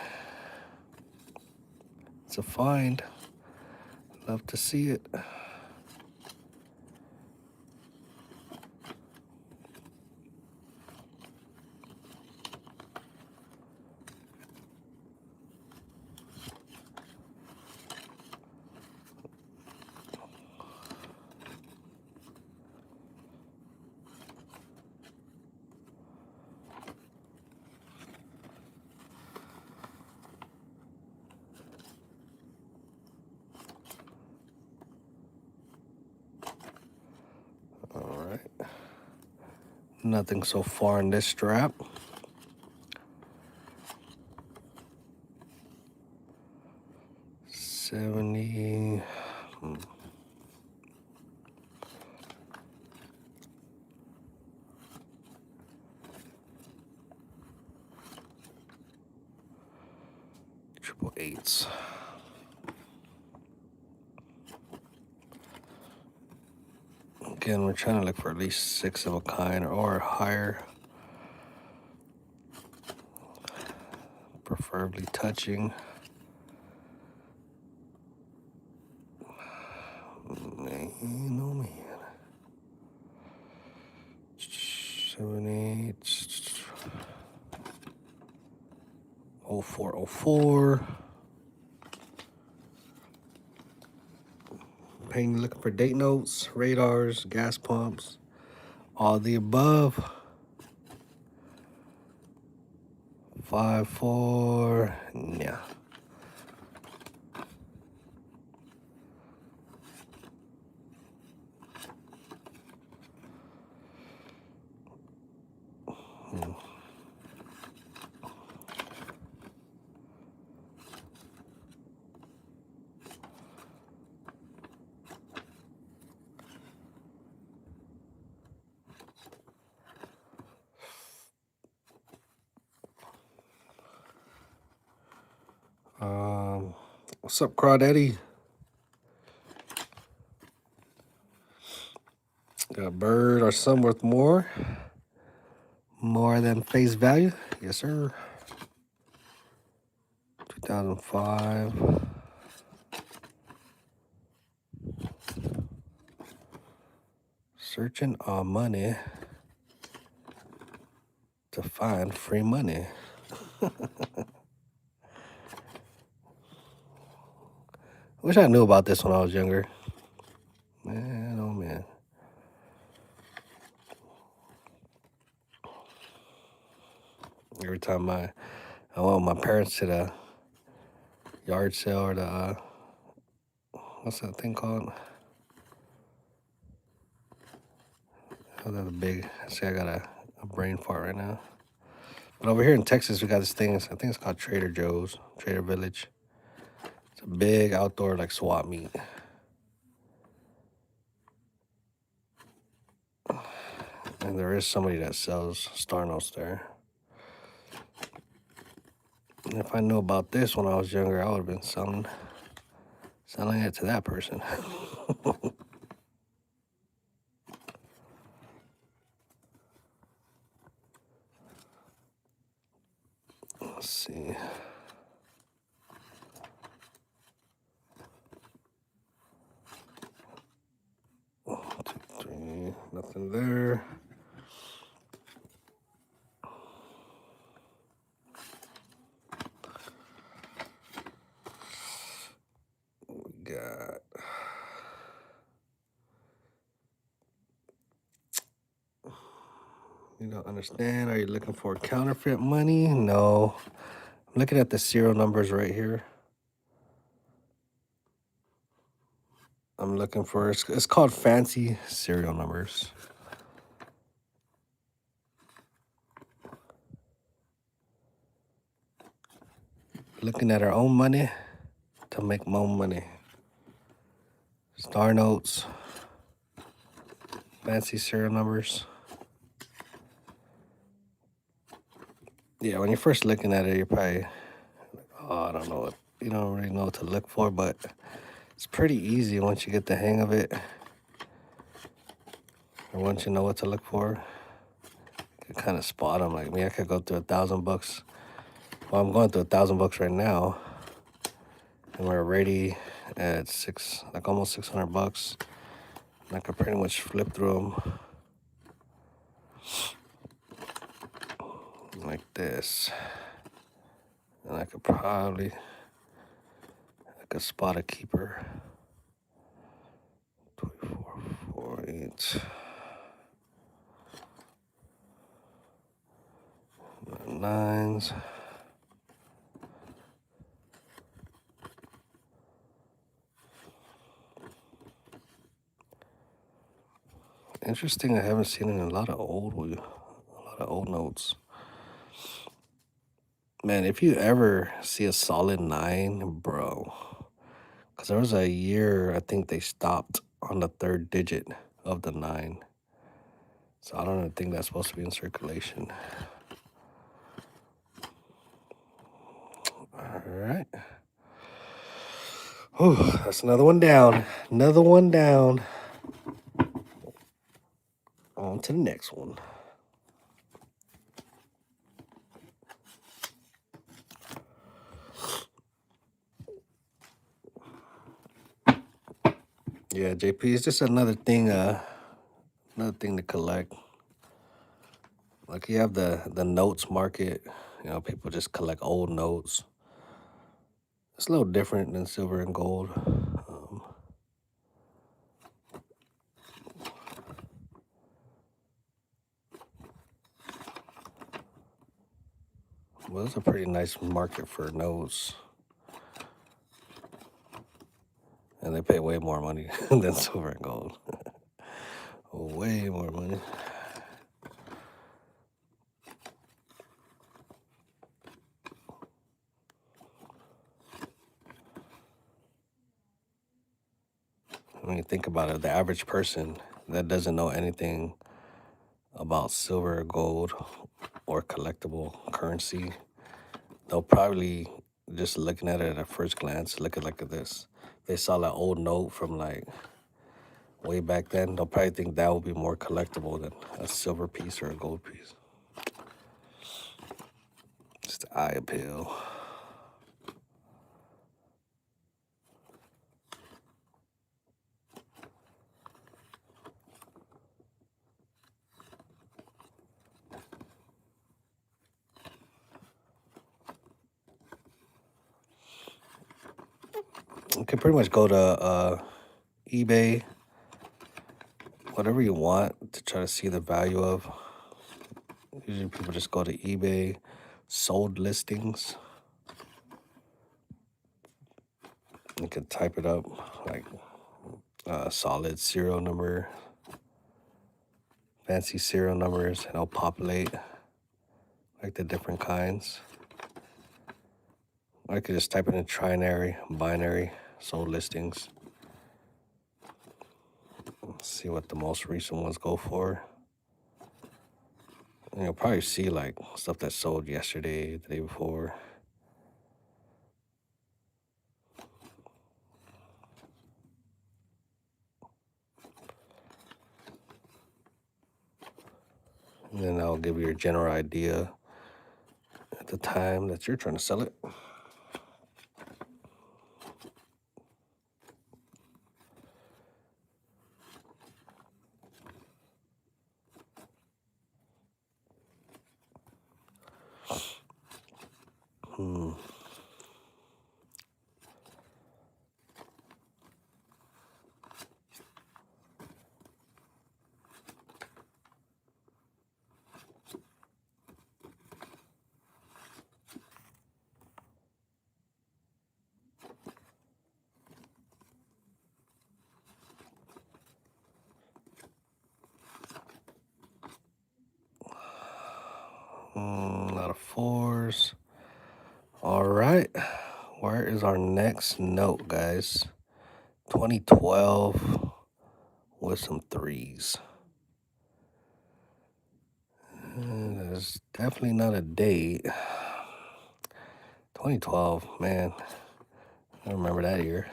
it's a find. Love to see it. All right. Nothing so far in this strap. $70. Triple eights. Again, we're trying to look for at least 6 of a kind or higher. preferably touching. Man, oh man. 7, 8, 04, 04. Painting, looking for date notes, radars, gas pumps, all the above. 5, 4, yeah. What's up, Crawdaddy? Got bird or some worth more. More than face value. Yes, sir. 2005. Searching on money to find free money. Wish I knew about this when I was younger. Man, oh man. Every time I went with my parents to the yard sale or the, what's that thing called? Oh, that's big. See, I got a brain fart right now. But over here in Texas, we got this thing. I think it's called Trader Joe's, Trader Village. It's a big outdoor, like, swap meet. And there is somebody that sells Star Notes there. And if I knew about this when I was younger, I would have been selling it to that person. Let's see. One, 2, 3, nothing there. We got you don't understand. Are you looking for counterfeit money? No. I'm looking at the serial numbers right here. I'm looking for, it's called fancy serial numbers. Looking at our own money to make more money. Star Notes, fancy serial numbers. Yeah, when you're first looking at it, you're probably, oh, I don't know what, you don't really know what to look for, but it's pretty easy once you get the hang of it. Or once you know what to look for, you can kind of spot them. Like me, I could go through $1,000. Well, I'm going through $1,000 right now, and we're already at almost $600. And I could pretty much flip through them like this, and I could spot a keeper. 24, 48, 9s. Interesting, I haven't seen it in a lot of old notes. Man, if you ever see a solid 9, bro, because there was a year, I think they stopped on the 3rd digit of the 9. So I don't even think that's supposed to be in circulation. All right. Oh, that's another one down. Another one down. On to the next one. Yeah, JP, it's just another thing to collect. Like you have the notes market, people just collect old notes. It's a little different than silver and gold. Well, it's a pretty nice market for notes. And they pay way more money than silver and gold. Way more money. When you think about it, the average person that doesn't know anything about silver or gold or collectible currency, they'll probably just looking at it at first glance, look at this. They saw that old note from like way back then, they'll probably think that would be more collectible than a silver piece or a gold piece. Just eye appeal. You can pretty much go to eBay, whatever you want to try to see the value of. Usually people just go to eBay, sold listings. You can type it up like solid serial number, fancy serial numbers, and it'll populate like the different kinds. Or I could just type it in trinary, binary, sold listings. Let's see what the most recent ones go for. And you'll probably see like stuff that sold yesterday, the day before. And then that'll give you a general idea at the time that you're trying to sell it. A lot of fours. All right. Where is our next note, guys? 2012 with some threes. There's definitely not a date. 2012, man. I remember that year.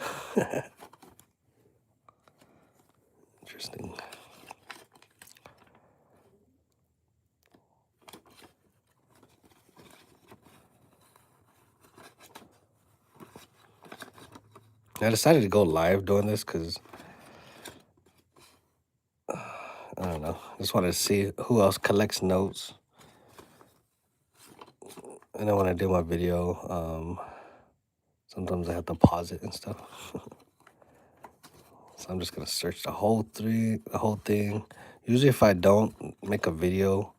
Interesting. I decided to go live doing this because, I don't know, I just wanted to see who else collects notes. And then when I do my video, sometimes I have to pause it and stuff. So I'm just gonna search the whole thing. Usually if I don't make a video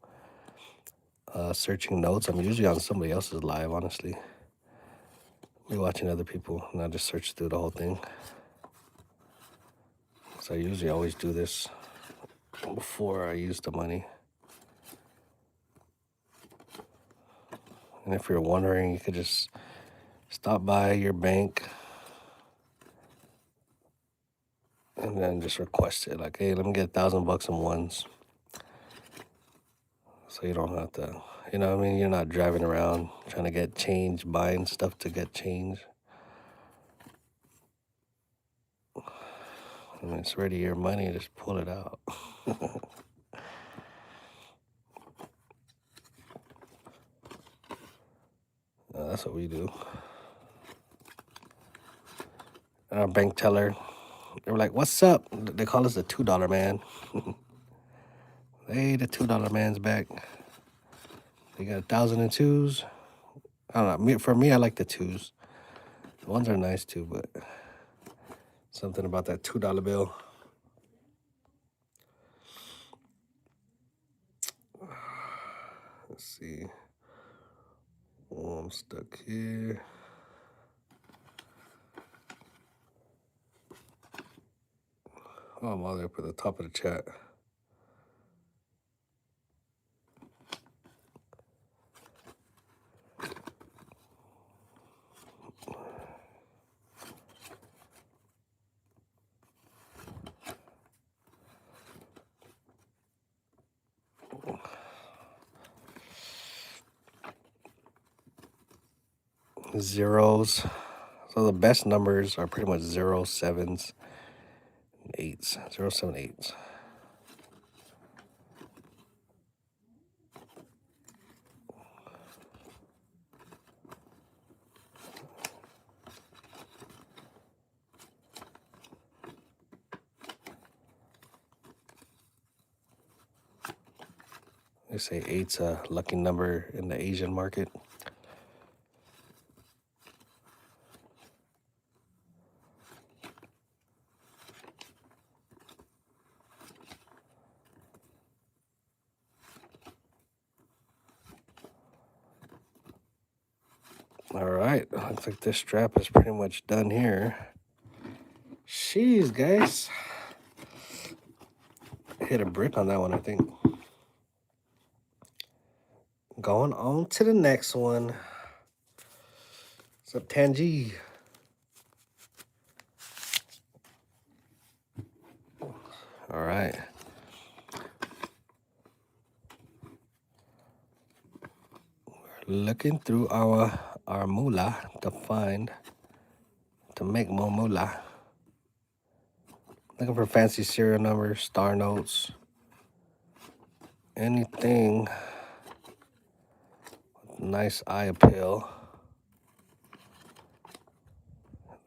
searching notes, I'm usually on somebody else's live, honestly. Be watching other people and I just search through the whole thing. So I usually always do this before I use the money. And if you're wondering, you could just stop by your bank and then just request it. Like, hey, let me get $1,000 in ones. So you don't have to, you know what I mean? You're not driving around trying to get change, buying stuff to get change. When it's ready, your money, just pull it out. That's what we do. Our bank teller, They were like, "What's up?" They call us the $2 man. Hey, the $2 man's back. They got 1,002s. I don't know. For me, I like the twos. The ones are nice too, but something about that $2 bill. Let's see. Oh, I'm stuck here. Oh, I'm all the way up at the top of the chat. Zeros. So the best numbers are pretty much 0, 7s, and 8s. 0, 7, 8s. They say 8's a lucky number in the Asian market. All right, looks like this strap is pretty much done here. Jeez, guys. Hit a brick on that one, I think. Going on to the next one. What's up, Tangi? All right. We're looking through our moolah to make more moolah. Looking for fancy serial numbers, star notes, anything with nice eye appeal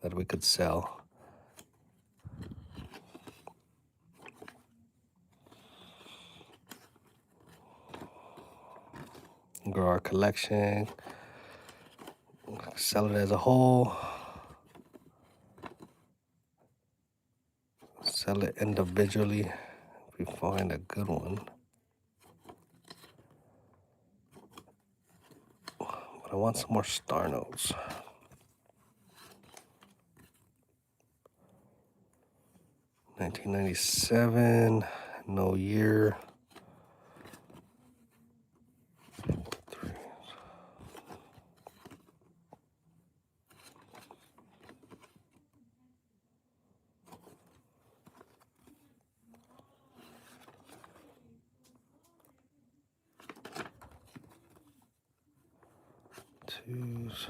that we could sell. Grow our collection, sell it as a whole, sell it individually if we find a good one. But I want some more star notes. $1997, no year. Twos.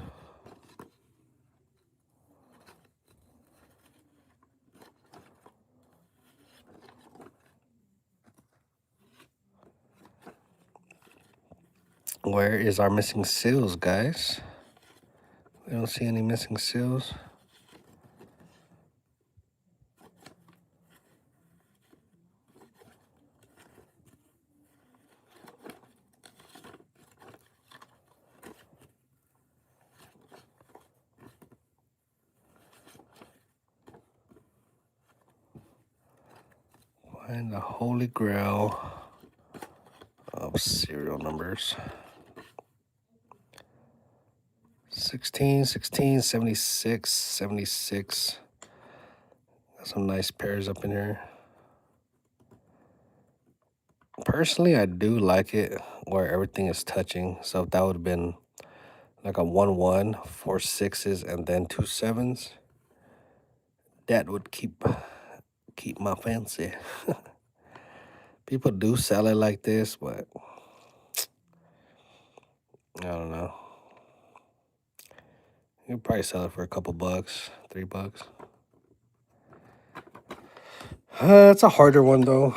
Where is our missing seals, guys? We don't see any missing seals. Find the holy grail of serial numbers. 16, 16, 76, 76. Got some nice pairs up in here. Personally, I do like it where everything is touching. So if that would have been like a 1, 1, 4 6s, and then 2 7s, that would keep my fancy. People do sell it like this, but I don't know. You probably sell it for a couple bucks, $3. It's a harder one though.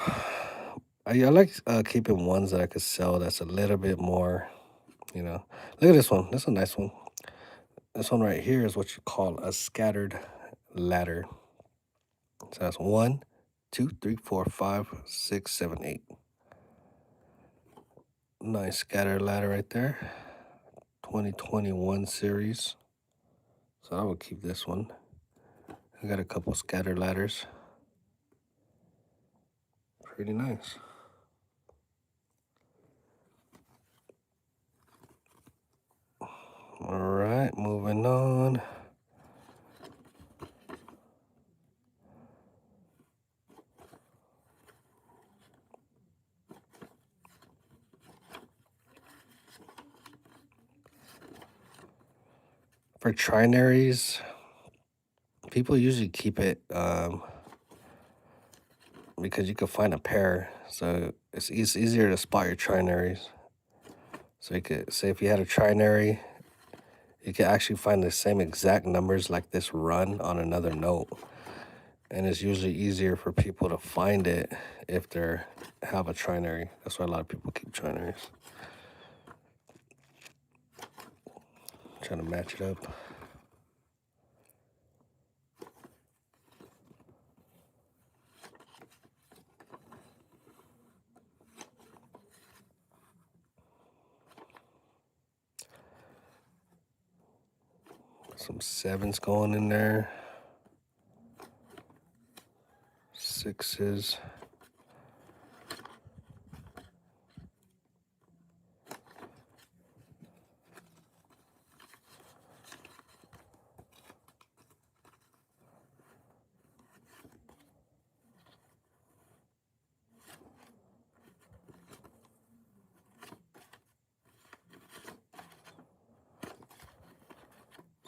I like keeping ones that I could sell that's a little bit more, you know. Look at this one. That's a nice one. This one right here is what you call a scattered ladder. So that's 1, 2, 3, 4, 5, 6, 7, 8. Nice scatter ladder right there. 2021 series. So I will keep this one. I got a couple scatter ladders. Pretty nice. All right, moving on. For trinaries, people usually keep it because you can find a pair. So it's easier to spot your trinaries. So you could say if you had a trinary, you can actually find the same exact numbers like this run on another note. And it's usually easier for people to find it if they have a trinary. That's why a lot of people keep trinaries. Trying to match it up. Some 7s going in there. 6s.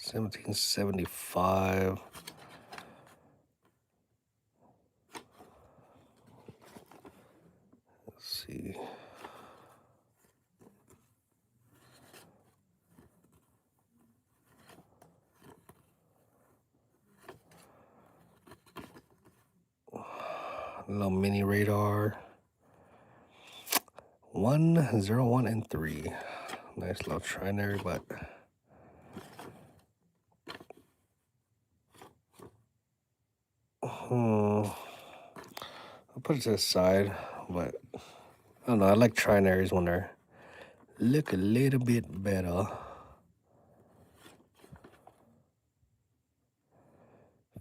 $17.75. Let's see. A little mini radar. 1, 0, 1, and 3. Nice little trinary, but I'll put it to the side, but I don't know. I like trinaries when they look a little bit better.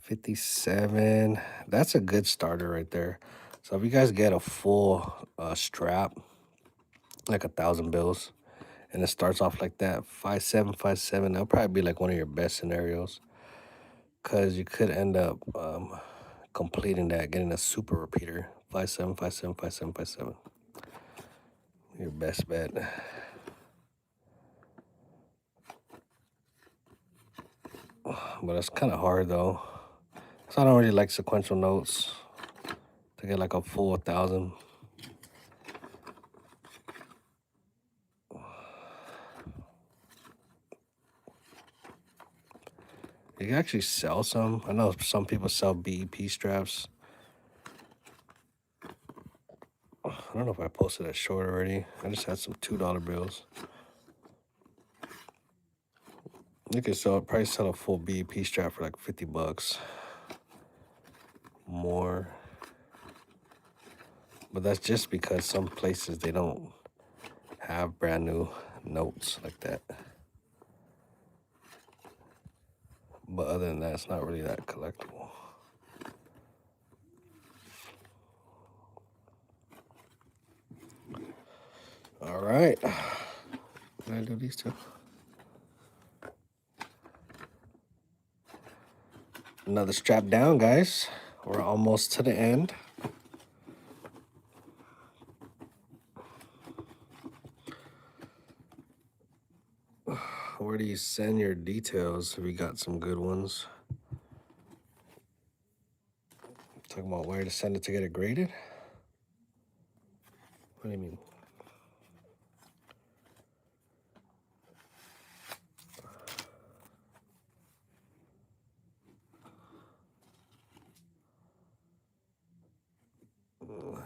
57. That's a good starter right there. So if you guys get a full strap, like 1,000 bills, and it starts off like that, 57, 57, that'll probably be like one of your best scenarios, because you could end up completing that, getting a super repeater. 57, 57, 57, 57. Your best bet. But it's kind of hard though. So I don't really like sequential notes to get like a full 1,000. You can actually sell some. I know some people sell BEP straps. I don't know if I posted that short already. I just had some $2 bills. You could probably sell a full BEP strap for like 50 bucks. More. But that's just because some places they don't have brand new notes like that. But other than that, it's not really that collectible. All right. Can I do these two? Another strap down, guys. We're almost to the end. Where do you send your details if you got some good ones? Talking about where to send it to get it graded? What do you mean?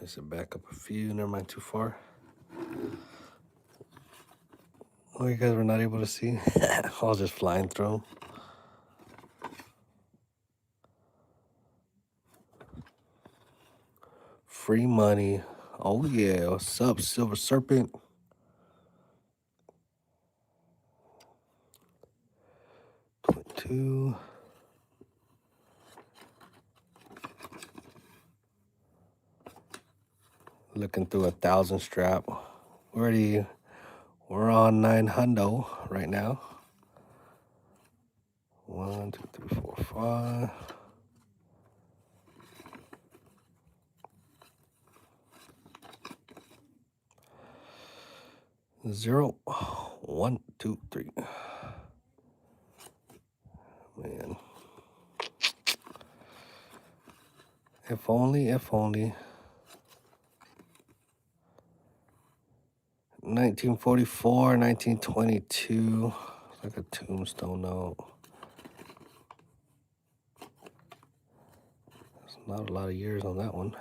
I said back up a few, never mind, too far. Oh, you guys were not able to see? I was just flying through them. free money. Oh yeah, what's up, Silver Serpent? Two. Looking through 1,000 strap. We're on 900 right now. 1, 2, 3, 4, 5. Zero, 1, 2, 3. Man. If only, if only. 1944, 1922. It's like a tombstone note. There's not a lot of years on that one.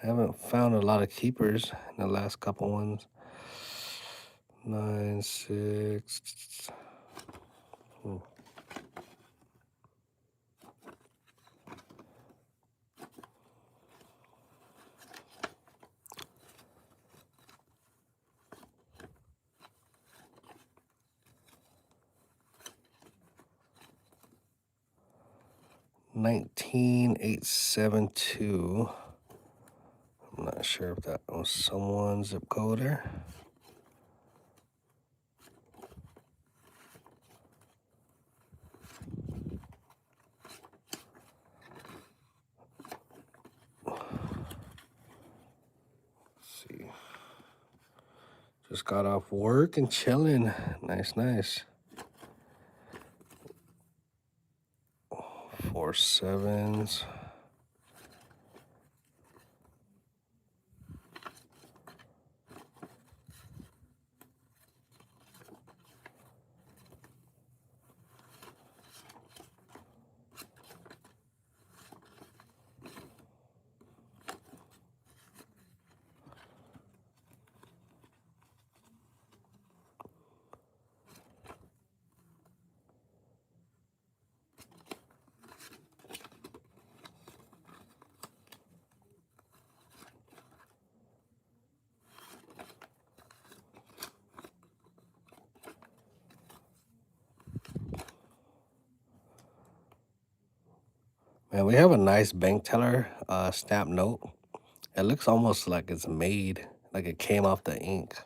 Haven't found a lot of keepers in the last couple ones. 9, 6. 19872. I'm not sure if that was someone's zip code there. Let's see. Just got off work and chilling. Nice, nice. 4 7s. Man, we have a nice bank teller stamp note. It looks almost like it's made, like it came off the ink.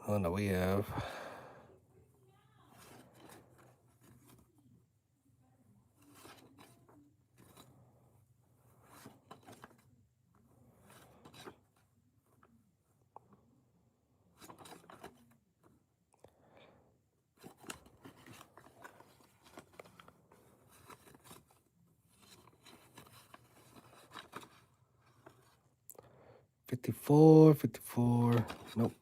One that we have. $54, $54. Nope.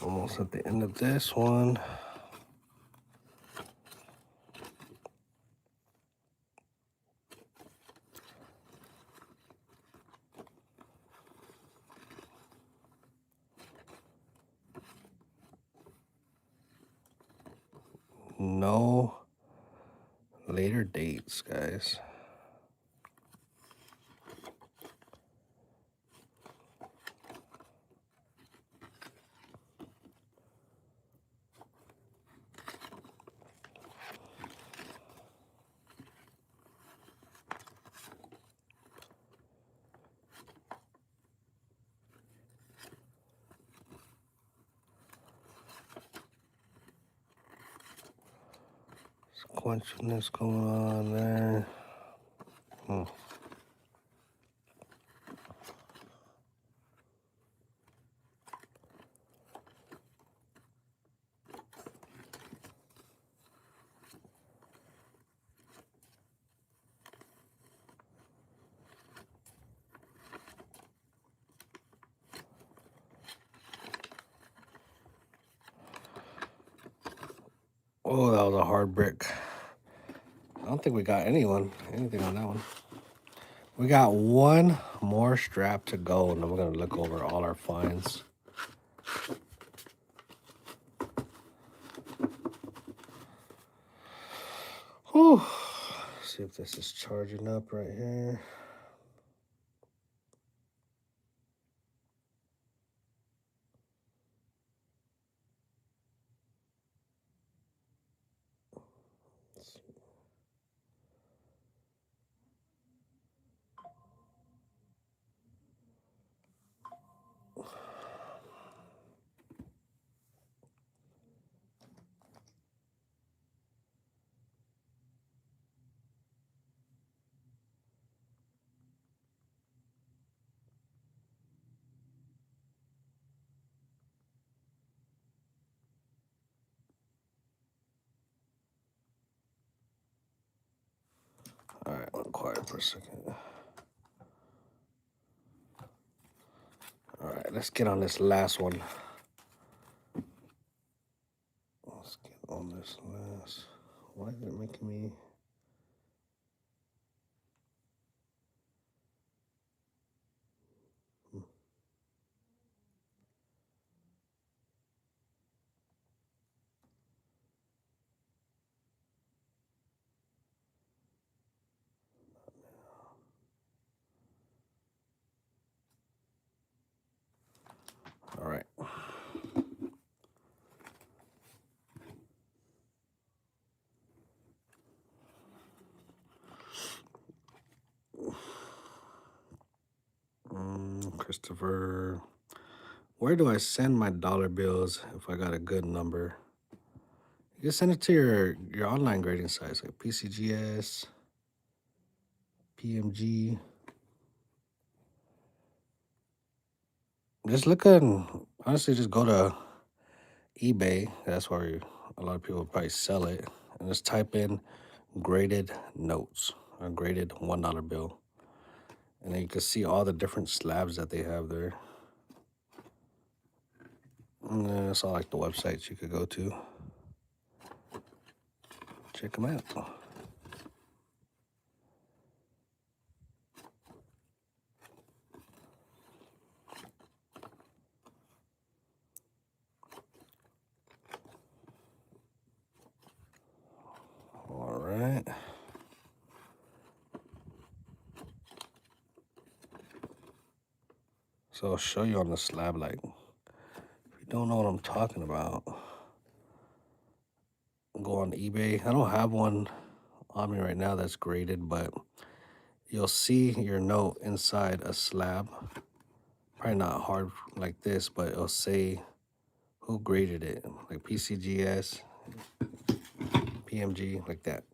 Almost at the end of this one. No later dates, guys. Sequentialness going on there. Oh, that was a hard brick. I don't think we got anything on that one. We got one more strap to go, and then we're gonna look over all our finds. Whew. See if this is charging up right here. All right, I'm quiet for a second. All right, let's get on this last one. Let's get on this last. Why is it making me? All right. Christopher, where do I send my dollar bills if I got a good number? You can send it to your online grading sites like PCGS, PMG. Just look at, honestly, just go to eBay. That's where a lot of people probably sell it. And just type in graded notes or graded $1 bill. And then you can see all the different slabs that they have there. And that's all like the websites you could go to. Check them out. All right. So I'll show you on the slab, like, if you don't know what I'm talking about, go on eBay. I don't have one on me right now that's graded, but you'll see your note inside a slab. Probably not hard like this, but it'll say who graded it, like PCGS, PMG, like that.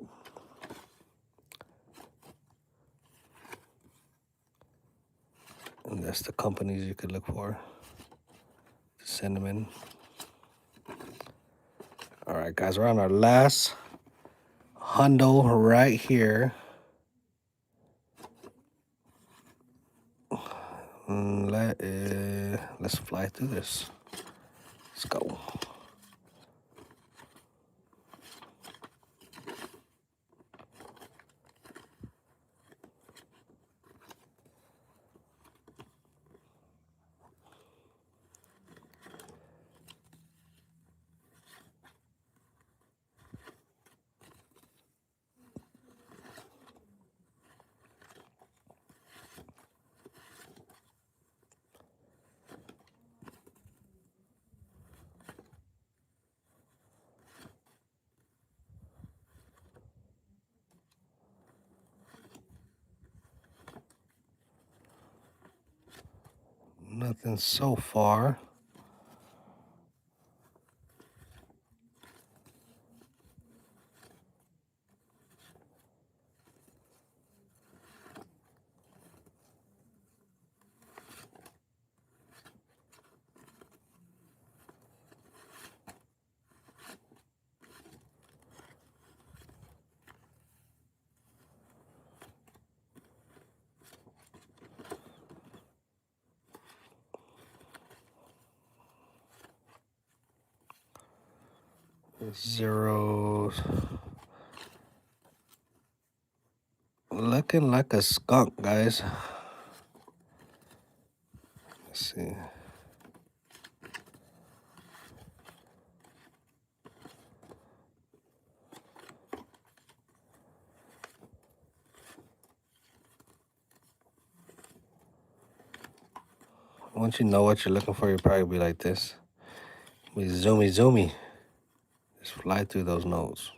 And that's the companies you could look for to send them in. All right, guys, we're on our last hundo right here. Let's fly through this. Let's go. Nothing so far. Zeros. Looking like a skunk, guys. Let's see. Once you know what you're looking for, you'll probably be like this. We zoomy. Just fly through those notes.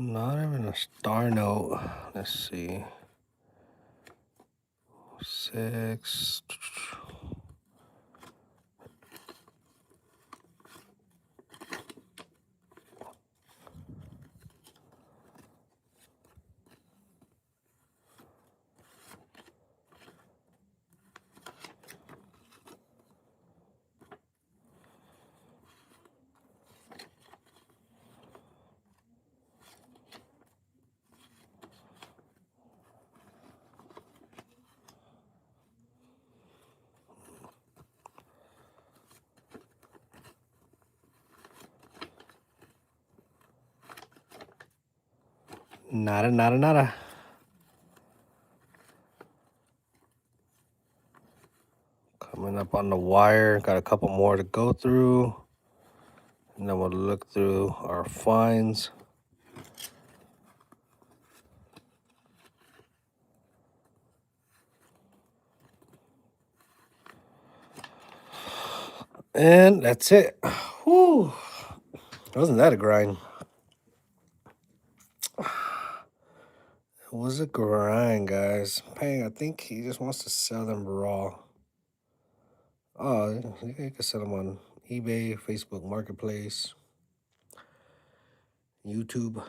Not even a star note. Let's see. 6. Nada. Coming up on the wire. Got a couple more to go through. And then we'll look through our finds. And that's it. Whew. Wasn't that a grind? It was a grind, guys. Pang, I think he just wants to sell them raw. Oh, you can sell them on eBay, Facebook Marketplace, YouTube.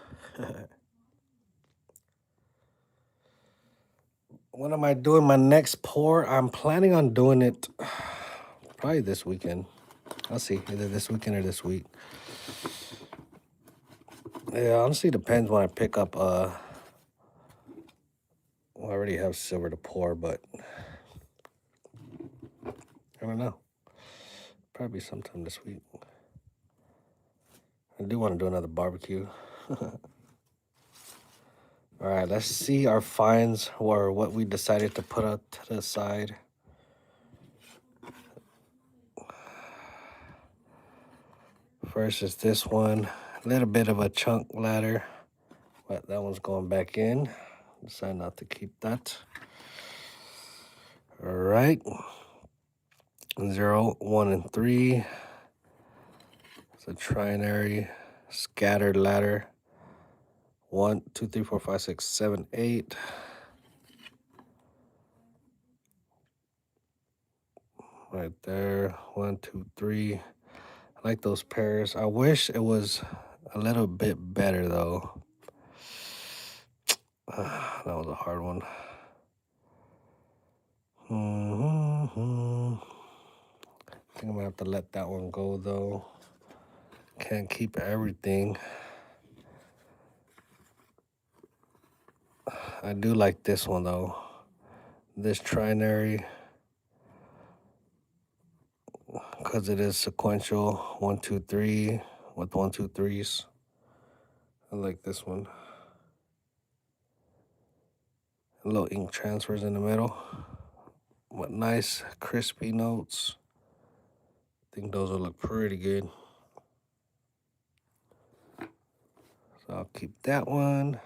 When am I doing my next pour? I'm planning on doing it probably this weekend. I'll see, either this weekend or this week. Yeah, honestly, depends when I pick up. Well, I already have silver to pour, but I don't know. Probably sometime this week. I do want to do another barbecue. All right, let's see our finds or what we decided to put out to the side. First is this one. A little bit of a chunk ladder, but that one's going back in. Decide not to keep that. All right. 0, 1, and 3. It's a trinary scattered ladder. 1, 2, 3, 4, 5, 6, 7, 8. Right there. 1, 2, 3. I like those pairs. I wish it was a little bit better though. That was a hard one. I think I'm gonna have to let that one go though. Can't keep everything. I do like this one though. This trinary, because it is sequential. 1, 2, 3 with 1, 2, 3s. I like this one. A little ink transfers in the middle. But nice crispy notes. I think those will look pretty good. So I'll keep that one.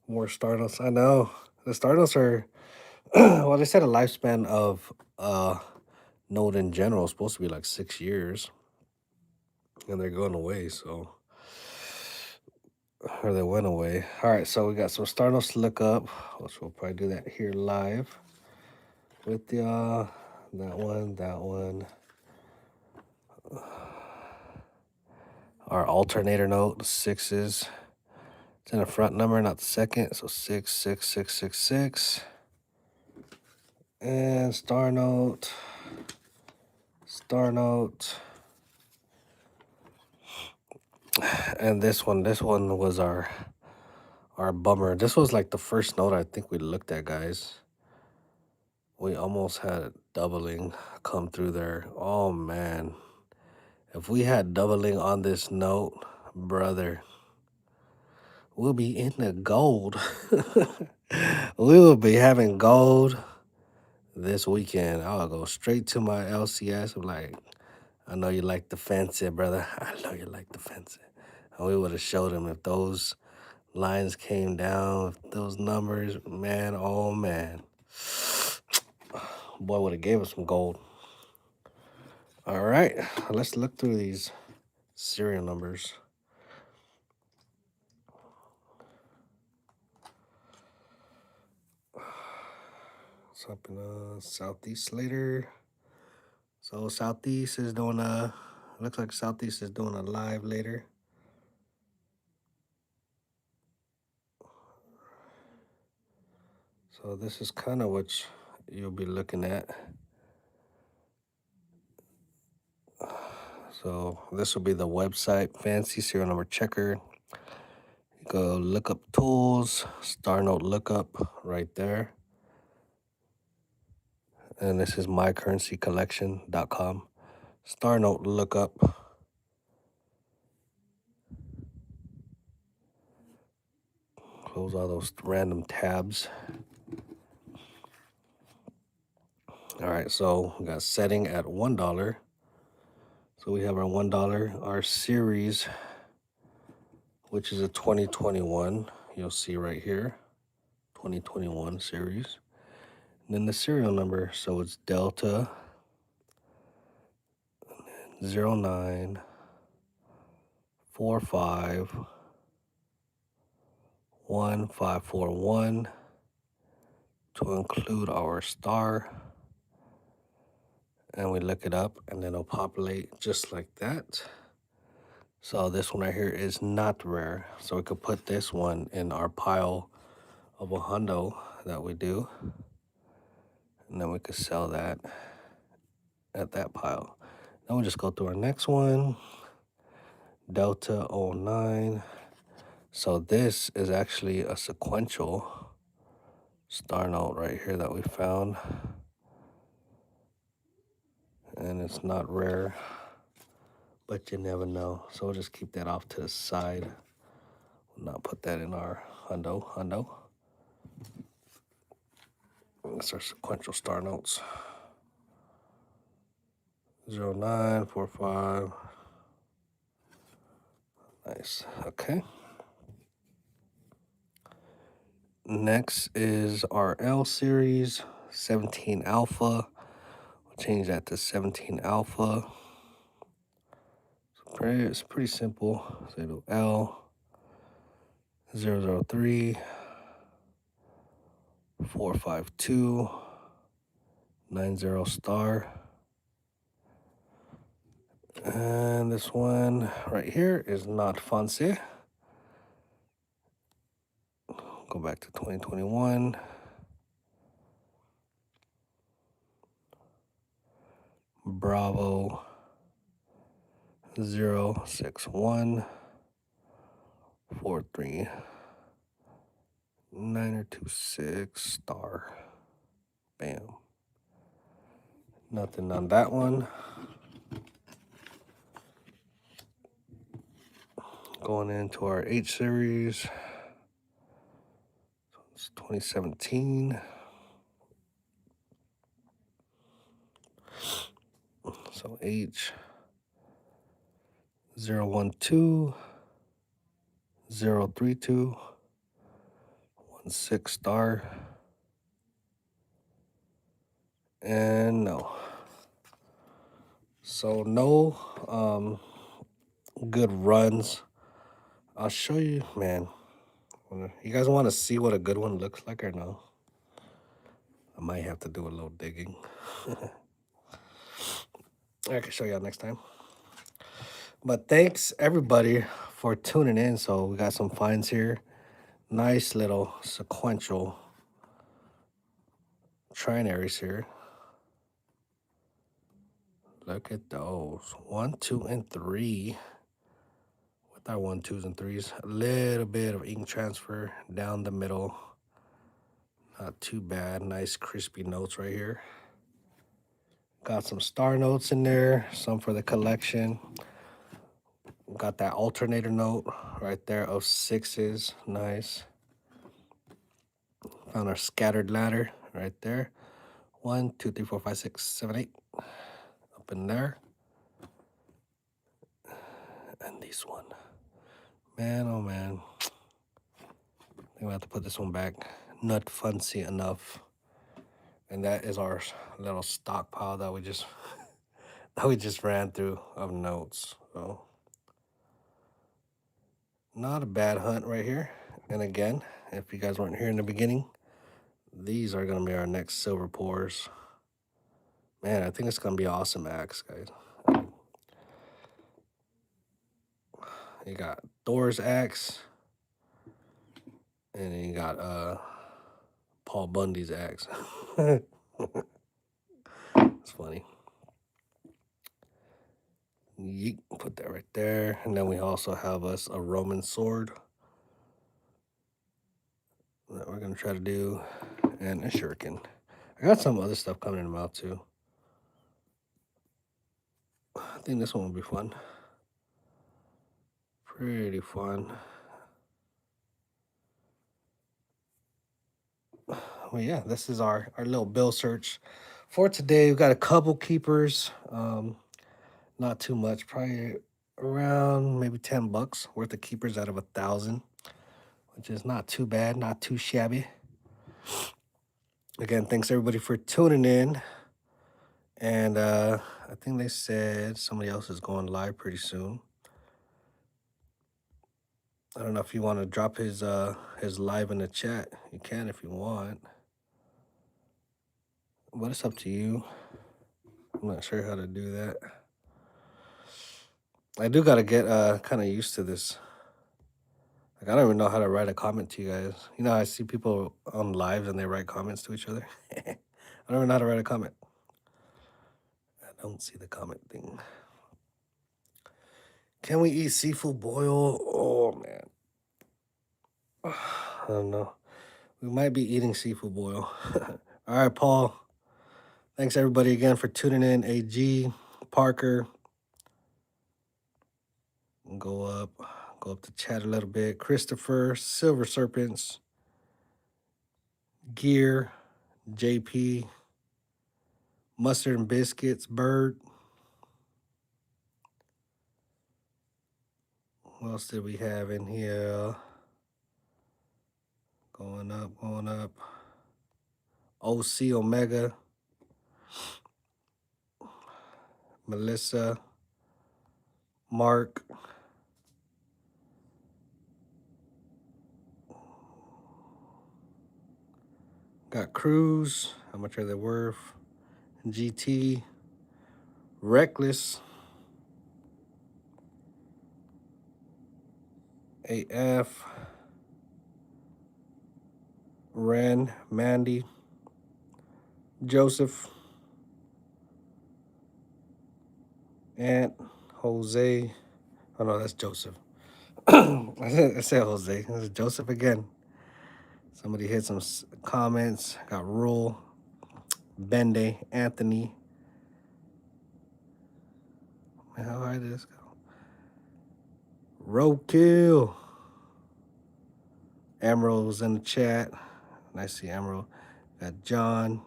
More Stardust. I know. The Stardust are, well, they said a lifespan of node in general is supposed to be like 6 years. And they're going away, so. Or they went away. All right, so we got some Stardust to look up, which we'll probably do that here live with y'all. That one. Our alternator note, the sixes. It's in the front number, not the second. So 66666. And star note. Star note. And this one was our bummer. This was like the first note I think we looked at, guys. We almost had it doubling come through there. Oh man. If we had doubling on this note, brother, we'll be in the gold. We will be having gold this weekend. I'll go straight to my LCS. I'm like, I know you like the fancy, brother. I know you like the fancy. And we would have showed him if those lines came down, if those numbers, man, oh man. Boy would have gave us some gold. All right, let's look through these serial numbers. What's up in Southeast later? So Southeast is doing looks like Southeast is doing a live later. So this is kind of what you'll be looking at. So this will be the website, fancy serial number checker. You go look up tools, star note lookup right there. And this is mycurrencycollection.com. Star note lookup. Close all those random tabs. All right, so we got setting at $1. So we have our $1, our series, which is a 2021. You'll see right here, 2021 series. And then the serial number, so it's Delta 09451541 to include our star. And we look it up and then it'll populate just like that. So this one right here is not rare. So we could put this one in our pile of a hundo that we do. And then we could sell that at that pile. Then we'll just go through our next one. Delta 09. So this is actually a sequential star note right here that we found. And it's not rare, but you never know. So we'll just keep that off to the side. We'll not put that in our hundo. That's our sequential star notes. 0945. Nice. Okay. Next is our L series, 17 alpha. We'll change that to 17 alpha. It's pretty simple. So do L 003 452 90 star. And this one right here is not fancy. Go back to 2021. Bravo 061 43 926 star. Bam. Nothing on that one. Going into our H series. It's 2017. So H 012 032 16 star. And no. So no good runs. I'll show you, man. You guys want to see what a good one looks like or no? I might have to do a little digging. I can show y'all next time. But thanks everybody for tuning in. So we got some finds here. Nice little sequential trinaries here. Look at those. 1, 2, and 3. With our 1, 2s, and 3s. A little bit of ink transfer down the middle. Not too bad. Nice crispy notes right here. Got some star notes in there. Some for the collection. Got that alternator note right there of 6s. Nice. Found our scattered ladder right there. 1, 2, 3, 4, 5, 6, 7, 8. Up in there. And this one. Man, oh man. I'm gonna have to put this one back. Not fancy enough. And that is our little stockpile that we just ran through of notes. So not a bad hunt right here. And again, if you guys weren't here in the beginning, these are gonna be our next silver pours. Man, I think it's gonna be an awesome axe, guys. You got Thor's axe, and then you got Paul Bundy's axe. It's funny. Yeet, put that right there. And then we also have us a Roman sword that we're gonna try to do, and a shuriken. I got some other stuff coming in the mouth too. I think this one will be fun. Pretty fun. Well, yeah, this is our little bill search for today. We've got a couple keepers. Not too much, probably around maybe $10 worth of keepers out of 1,000, which is not too bad, not too shabby. Again, thanks everybody for tuning in. And I think they said somebody else is going live pretty soon. I don't know if you want to drop his live in the chat. You can if you want. But it's up to you. I'm not sure how to do that. I do gotta get kind of used to this. Like, I don't even know how to write a comment to you guys. You know, I see people on lives and they write comments to each other. I don't even know how to write a comment. I don't see the comment thing. Can we eat seafood boil? Oh, man. I don't know. We might be eating seafood boil. All right, Paul. Thanks, everybody, again, for tuning in. AG, Parker. Go up to chat a little bit. Christopher, Silver Serpents, Gear, JP, Mustard and Biscuits, Bird. What else did we have in here? Going up, going up. OC Omega, Melissa, Mark, got Cruz. How much are they worth? GT, Reckless, AF, Ren, Mandy, Joseph, Ant, Jose. Oh no, that's Joseph. I said Jose. This is Joseph again. Somebody hit some comments. Got Rule, Bende, Anthony. How hard did this go? Roadkill. Emerald was in the chat. Nice to see Emerald. Got John.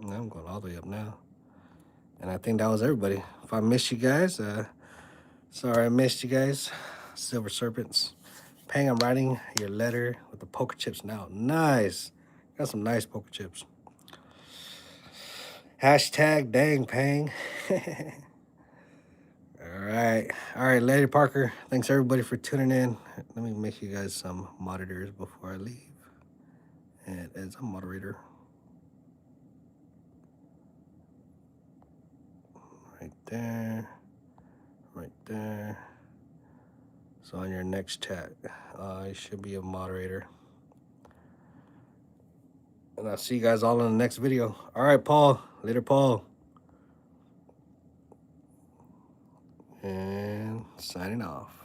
I'm going all the way up now. And I think that was everybody. If I missed you guys, sorry I missed you guys. Silver Serpents. Pang, I'm writing your letter with the poker chips now. Nice. Got some nice poker chips. Hashtag dang Pang. All right, Lady Parker. Thanks everybody for tuning in. Let me make you guys some monitors before I leave. And as a moderator, right there. right there. So on your next chat, you should be a moderator. And I'll see you guys all in the next video. All right, Paul. Later, Paul. And signing off.